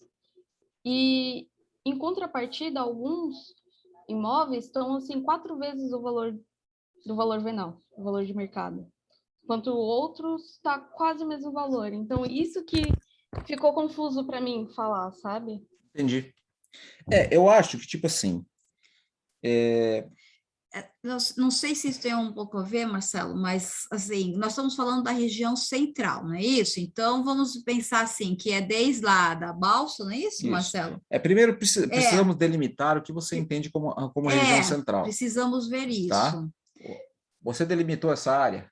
E, em contrapartida, alguns imóveis estão, assim, 4 vezes o valor do valor venal, o valor de mercado, enquanto outros está quase o mesmo valor. Então, isso que ficou confuso para mim falar, sabe? Entendi. Eu acho que, tipo assim, não sei se isso tem um pouco a ver, Marcelo, mas, assim, nós estamos falando da região central, não é isso? Então, vamos pensar, assim, que é desde lá da Balsa, não é isso, Marcelo? Primeiro, precisamos delimitar o que você entende como região central. Precisamos ver isso. Tá? Você delimitou essa área?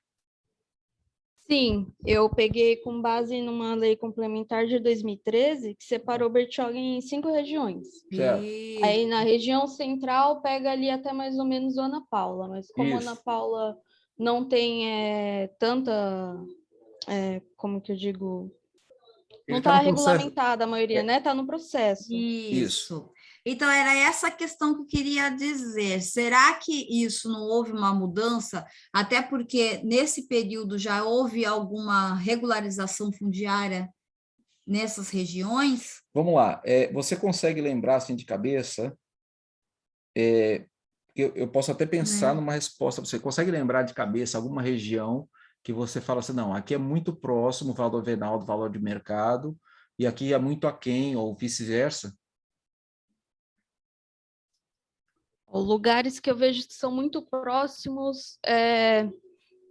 Sim, eu peguei com base numa lei complementar de 2013 que separou Bertioga em 5 regiões. Certo. Aí na região central pega ali até mais ou menos o Ana Paula, mas como Ana Paula não tem tanta, como que eu digo, não está regulamentada a maioria, né? Está no processo. Isso. Então, era essa questão que eu queria dizer. Será que isso não houve uma mudança? Até porque, nesse período, já houve alguma regularização fundiária nessas regiões? Vamos lá. Você consegue lembrar, assim, de cabeça? Eu posso até pensar numa resposta. Você consegue lembrar de cabeça alguma região que você fala assim, não, aqui é muito próximo o valor venal do valor de mercado, e aqui é muito aquém, ou vice-versa? Lugares que eu vejo que são muito próximos,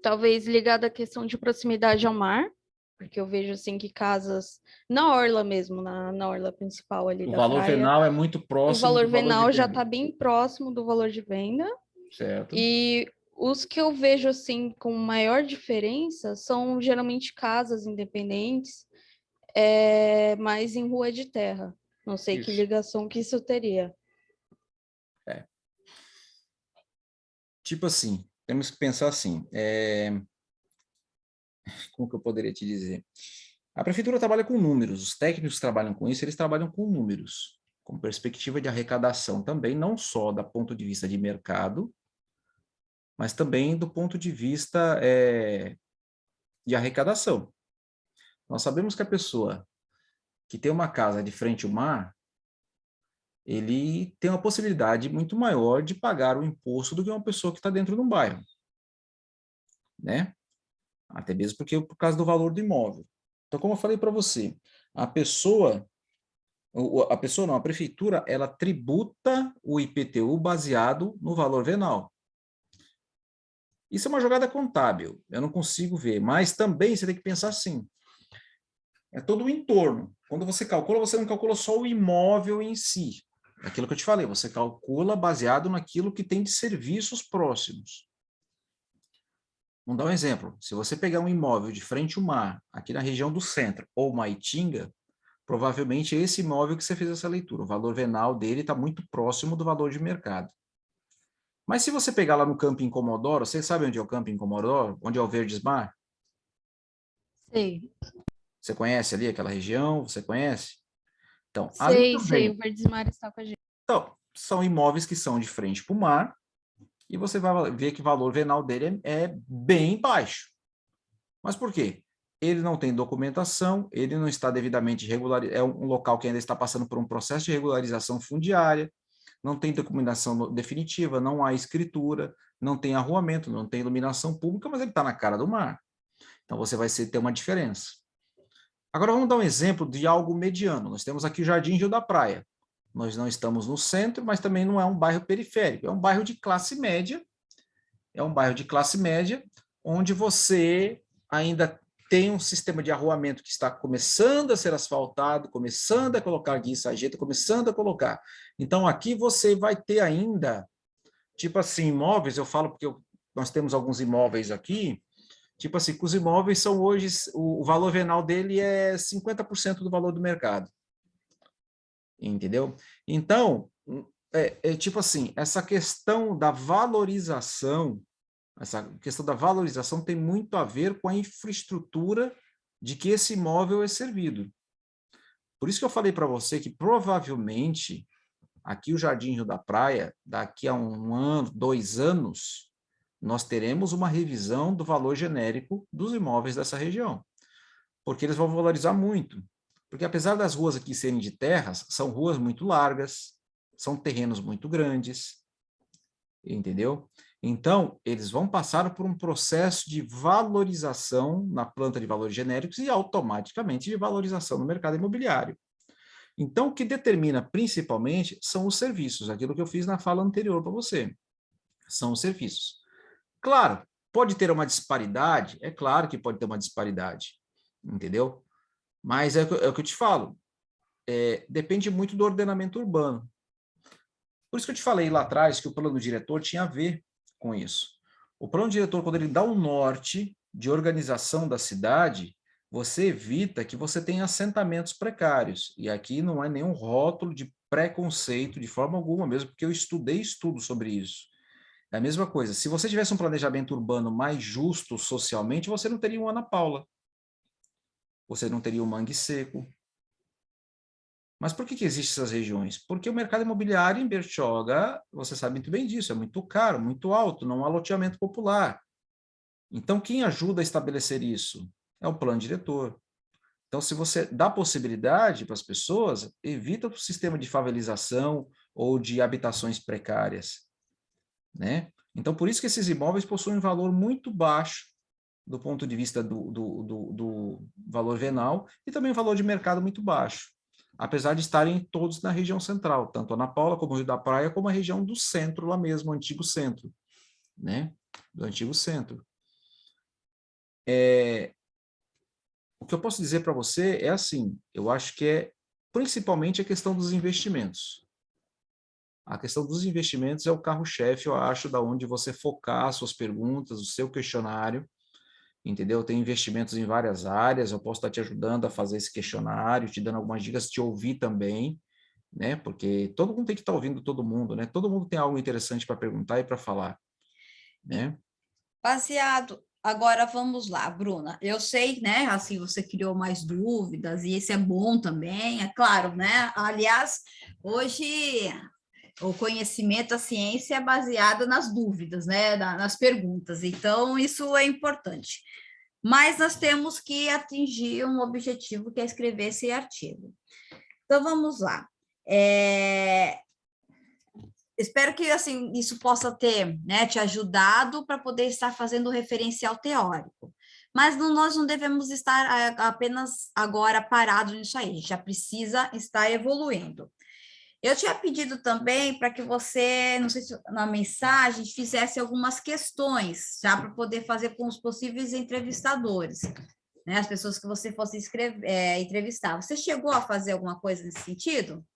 talvez ligado à questão de proximidade ao mar, porque eu vejo assim que casas na orla mesmo, na orla principal ali da praia. O valor venal é muito próximo. O valor venal já está bem próximo do valor de venda. Certo. E os que eu vejo assim com maior diferença são geralmente casas independentes, mas em rua de terra. Não sei que ligação que isso teria. Tipo assim, temos que pensar assim, como que eu poderia te dizer? A prefeitura trabalha com números, os técnicos que trabalham com isso, eles trabalham com números, com perspectiva de arrecadação também, não só do ponto de vista de mercado, mas também do ponto de vista de arrecadação. Nós sabemos que a pessoa que tem uma casa de frente ao mar, ele tem uma possibilidade muito maior de pagar o imposto do que uma pessoa que está dentro de um bairro, né? Até mesmo porque por causa do valor do imóvel. Então, como eu falei para você, a prefeitura, ela tributa o IPTU baseado no valor venal. Isso é uma jogada contábil, eu não consigo ver, mas também você tem que pensar assim, é todo o entorno. Quando você calcula, você não calcula só o imóvel em si, aquilo que eu te falei, você calcula baseado naquilo que tem de serviços próximos. Vamos dar um exemplo. Se você pegar um imóvel de frente ao mar, aqui na região do centro, ou Maitinga, provavelmente é esse imóvel que você fez essa leitura. O valor venal dele está muito próximo do valor de mercado. Mas se você pegar lá no Camping Comodoro, você sabe onde é o Camping Comodoro? Onde é o Verdes Mar? Sei. Você conhece ali aquela região? Você conhece? Então, sei, o Verdes Mar está com a gente. Então, são imóveis que são de frente para o mar, e você vai ver que o valor venal dele é bem baixo. Mas por quê? Ele não tem documentação, ele não está devidamente regularizado, é um local que ainda está passando por um processo de regularização fundiária, não tem documentação definitiva, não há escritura, não tem arruamento, não tem iluminação pública, mas ele está na cara do mar. Então, você vai ter uma diferença. Agora, vamos dar um exemplo de algo mediano. Nós temos aqui o Jardim Rio da Praia. Nós não estamos no centro, mas também não é um bairro periférico. É um bairro de classe média. É um bairro de classe média, onde você ainda tem um sistema de arruamento que está começando a ser asfaltado, começando a colocar guia e sarjeta, começando a colocar. Então, aqui você vai ter ainda, tipo assim, imóveis, eu falo porque nós temos alguns imóveis aqui, tipo assim, que os imóveis são hoje, o valor venal dele é 50% do valor do mercado. Entendeu? Então, tipo assim, essa questão da valorização tem muito a ver com a infraestrutura de que esse imóvel é servido. Por isso que eu falei para você que provavelmente aqui o Jardim Rio da Praia, daqui a 1 ano, 2 anos, nós teremos uma revisão do valor genérico dos imóveis dessa região, porque eles vão valorizar muito. Porque apesar das ruas aqui serem de terras, são ruas muito largas, são terrenos muito grandes, entendeu? Então, eles vão passar por um processo de valorização na planta de valores genéricos e automaticamente de valorização no mercado imobiliário. Então, o que determina principalmente são os serviços, aquilo que eu fiz na fala anterior para você, são os serviços. Claro, pode ter uma disparidade, é claro que pode ter uma disparidade, entendeu? Mas é o que eu te falo, depende muito do ordenamento urbano. Por isso que eu te falei lá atrás que o plano diretor tinha a ver com isso. O plano diretor, quando ele dá um norte de organização da cidade, você evita que você tenha assentamentos precários. E aqui não é nenhum rótulo de preconceito de forma alguma, mesmo porque eu estudei estudo sobre isso. É a mesma coisa, se você tivesse um planejamento urbano mais justo socialmente, você não teria um Ana Paula. Você não teria um Mangue Seco. Mas por que existem essas regiões? Porque o mercado imobiliário em Bertioga, você sabe muito bem disso, é muito caro, muito alto, não há loteamento popular. Então, quem ajuda a estabelecer isso? É o plano diretor. Então, se você dá possibilidade para as pessoas, evita o sistema de favelização ou de habitações precárias, né? Então, por isso que esses imóveis possuem um valor muito baixo do ponto de vista do valor venal e também um valor de mercado muito baixo, apesar de estarem todos na região central, tanto Ana Paula como o Rio da Praia, como a região do centro lá mesmo, o antigo centro, né? Do antigo centro. O que eu posso dizer para você é assim, eu acho que é principalmente a questão dos investimentos. A questão dos investimentos é o carro-chefe, eu acho, da onde você focar as suas perguntas, o seu questionário, entendeu? Tem investimentos em várias áreas, eu posso estar te ajudando a fazer esse questionário, te dando algumas dicas, te ouvir também, né? Porque todo mundo tem que estar ouvindo todo mundo, né? Todo mundo tem algo interessante para perguntar e para falar, né? Baseado. Agora vamos lá, Bruna. Eu sei, né? Assim, você criou mais dúvidas e esse é bom também, é claro, né? Aliás, hoje o conhecimento, a ciência é baseada nas dúvidas, né? Nas perguntas. Então, isso é importante. Mas nós temos que atingir um objetivo que é escrever esse artigo. Então, vamos lá. Espero que assim isso possa ter, né, te ajudado para poder estar fazendo o referencial teórico. Mas nós não devemos estar apenas agora parados nisso aí, a gente já precisa estar evoluindo. Eu tinha pedido também para que você, não sei se na mensagem, fizesse algumas questões, já para poder fazer com os possíveis entrevistadores, né, as pessoas que você fosse entrevistar. Você chegou a fazer alguma coisa nesse sentido?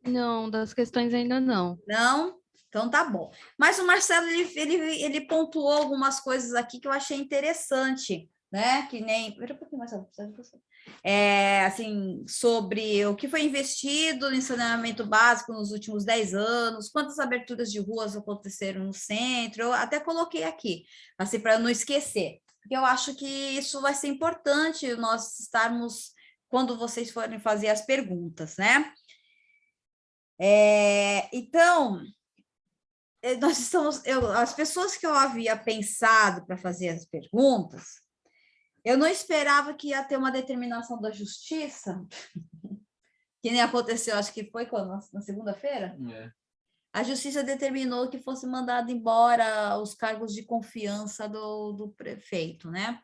Não, das questões ainda não. Não? Então tá bom. Mas o Marcelo, ele pontuou algumas coisas aqui que eu achei interessante, né? Que nem... Espera um pouquinho, Marcelo. Assim, sobre o que foi investido em saneamento básico nos últimos 10 anos, quantas aberturas de ruas aconteceram no centro, eu até coloquei aqui, assim, para não esquecer. Porque eu acho que isso vai ser importante nós estarmos, quando vocês forem fazer as perguntas, né? Então, nós estamos, as pessoas que eu havia pensado para fazer as perguntas, eu não esperava que ia ter uma determinação da justiça, que nem aconteceu, acho que foi quando, na segunda-feira? A justiça determinou que fosse mandado embora os cargos de confiança do prefeito, né?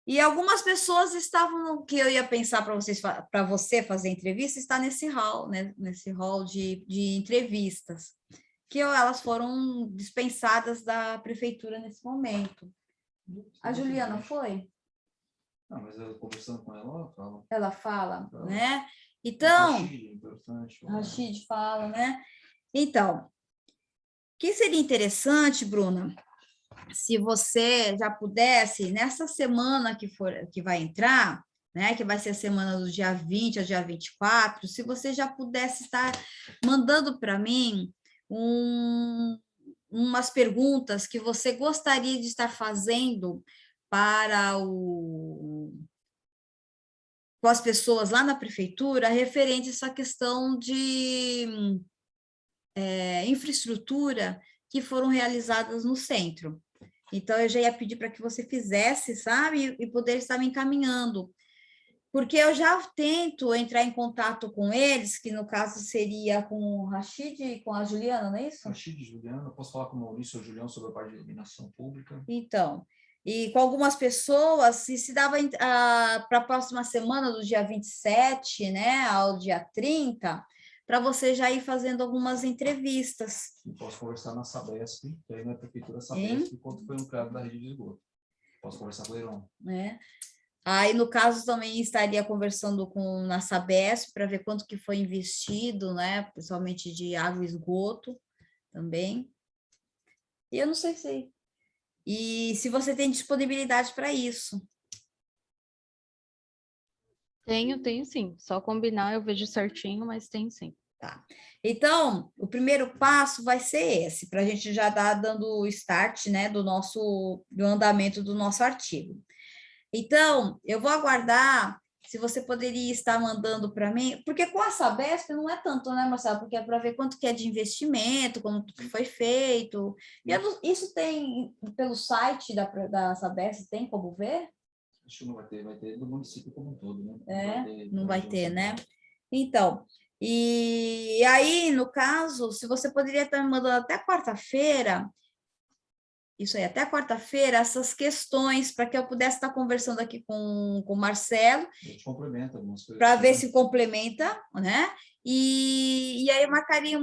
E algumas pessoas estavam, que eu ia pensar para você fazer entrevista, está nesse hall, né? Nesse hall de entrevistas, que elas foram dispensadas da prefeitura nesse momento. A Juliana foi? Não, mas eu conversando com ela fala. Ela fala, né? Então, a Rachid fala, né? Então, o que seria interessante, Bruna, se você já pudesse, nessa semana que vai entrar, né, que vai ser a semana do dia 20 ao dia 24, se você já pudesse estar mandando para mim umas perguntas que você gostaria de estar fazendo para com as pessoas lá na prefeitura, referente a essa questão de infraestrutura que foram realizadas no centro. Então, eu já ia pedir para que você fizesse, sabe? E poder estar me encaminhando. Porque eu já tento entrar em contato com eles, que no caso seria com o Rachid e com a Juliana, não é isso? Rachid e Juliana, posso falar com o Maurício ou o Julião sobre a parte de iluminação pública? Então, e com algumas pessoas, se dava para a próxima semana, do dia 27, né, ao dia 30, para você já ir fazendo algumas entrevistas. Posso conversar na Sabesp, que aí na prefeitura Sabesp, quanto foi um caso da rede de esgoto. Posso conversar com o Heron. Aí, no caso, também estaria conversando na Sabesp para ver quanto que foi investido, né, principalmente de água e esgoto também. E eu não sei se... E se você tem disponibilidade para isso. Tenho sim. Só combinar eu vejo certinho, mas tem sim. Tá. Então, o primeiro passo vai ser esse, para a gente já dando o start, né, do andamento do nosso artigo. Então, eu vou aguardar se você poderia estar mandando para mim, porque com a Sabesp não é tanto, né, Marcelo? Porque é para ver quanto que é de investimento, como que foi feito. Isso tem pelo site da Sabesp, tem como ver? Acho que não vai ter do município como um todo, né? Não vai ter, né? Então, e aí, no caso, se você poderia estar me mandando até quarta-feira, isso aí, até quarta-feira, essas questões, para que eu pudesse estar conversando aqui com o Marcelo, para ver se complementa, né? E aí eu marcaria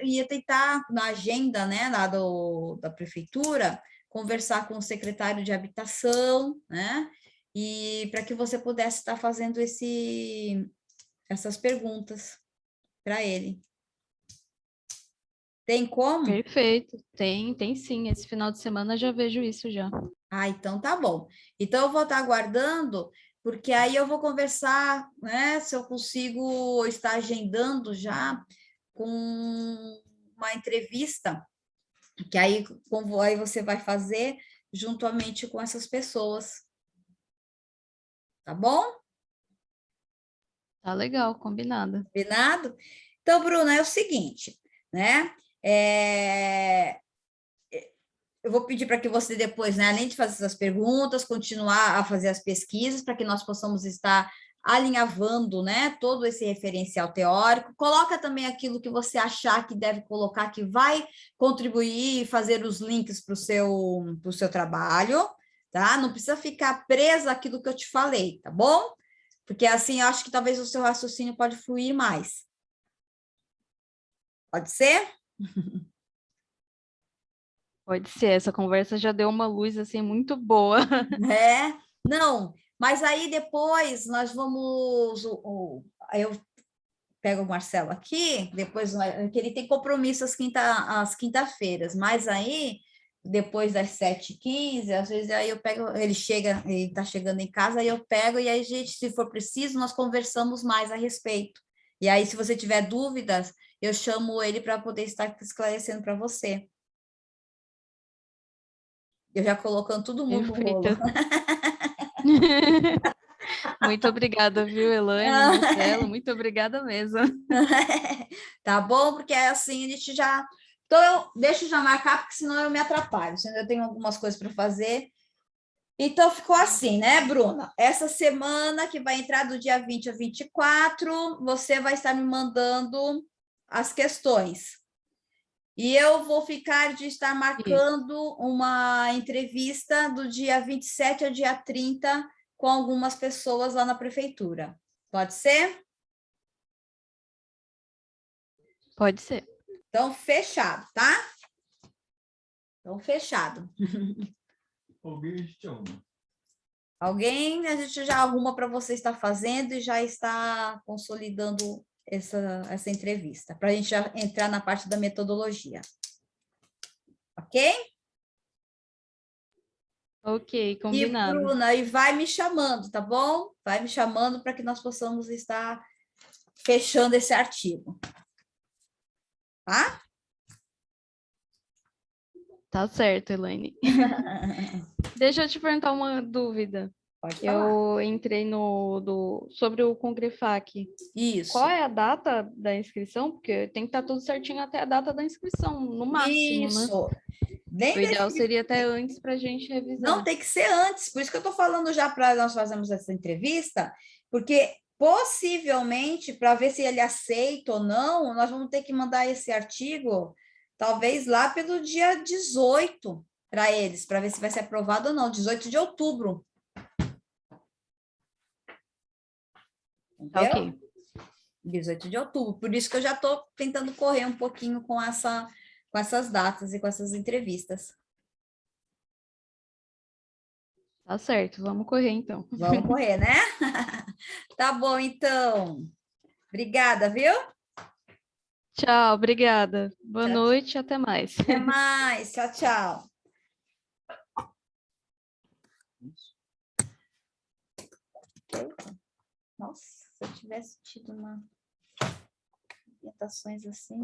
ia tentar, na agenda, né, lá da prefeitura, conversar com o secretário de habitação, né? E para que você pudesse estar fazendo essas perguntas para ele. Tem como? Perfeito, tem sim. Esse final de semana já vejo isso já. Então tá bom. Então eu vou estar aguardando porque aí eu vou conversar, né, se eu consigo estar agendando já com uma entrevista, que aí você vai fazer juntamente com essas pessoas. Tá bom? Tá legal, combinado. Combinado? Então, Bruna, é o seguinte, né? Eu vou pedir para que você depois, né, além de fazer essas perguntas, continuar a fazer as pesquisas para que nós possamos estar alinhavando, né, todo esse referencial teórico. Coloca também aquilo que você achar que deve colocar, que vai contribuir e fazer os links para o seu trabalho, tá? Não precisa ficar presa àquilo que eu te falei, tá bom? Porque assim, eu acho que talvez o seu raciocínio pode fluir mais. Pode ser? Pode ser, essa conversa já deu uma luz, assim, muito boa. Não, mas aí depois nós vamos... eu pego o Marcelo aqui, depois que ele tem compromisso às quinta-feiras, mas aí, depois das 7h15, às vezes aí eu pego, ele está chegando em casa, aí eu pego, e aí, gente, se for preciso, nós conversamos mais a respeito. E aí, se você tiver dúvidas, eu chamo ele para poder estar esclarecendo para você. Eu já colocando todo mundo no rolo. Muito obrigada, viu, Elaine, Marcelo? Muito obrigada mesmo. Tá bom? Porque assim a gente já... Então, deixa eu já marcar, porque senão eu me atrapalho. Senão eu tenho algumas coisas para fazer. Então, ficou assim, né, Bruna? Essa semana, que vai entrar do dia 20 a 24, você vai estar me mandando as questões. E eu vou ficar de estar marcando uma entrevista do dia 27 ao dia 30 com algumas pessoas lá na prefeitura. Pode ser? Pode ser. Então, fechado, tá? Então, fechado. Alguém a gente arruma. Alguém a gente já arruma para você estar fazendo e já está consolidando essa entrevista, para a gente já entrar na parte da metodologia. Ok? Ok, combinado. E, Bruna, e vai me chamando, tá bom? Vai me chamando para que nós possamos estar fechando esse artigo. Tá? Tá certo, Elaine. Deixa eu te perguntar uma dúvida. Pode falar. Eu entrei sobre o Congrefac. Isso. Qual é a data da inscrição? Porque tem que estar tudo certinho até a data da inscrição, no máximo, Isso. né? O ideal seria até antes para a gente revisar. Não, tem que ser antes. Por isso que eu estou falando já para nós fazermos essa entrevista, porque possivelmente, para ver se ele aceita ou não, nós vamos ter que mandar esse artigo, talvez lá pelo dia 18 para eles, para ver se vai ser aprovado ou não, 18 de outubro. Entendeu? Ok. 18 de outubro. Por isso que eu já estou tentando correr um pouquinho com essas datas e com essas entrevistas. Tá certo, vamos correr então. Vamos correr, né? Tá bom, então. Obrigada, viu? Tchau, obrigada. Boa noite, até mais. Até mais. Tchau, tchau. Nossa, se eu tivesse tido orientações assim.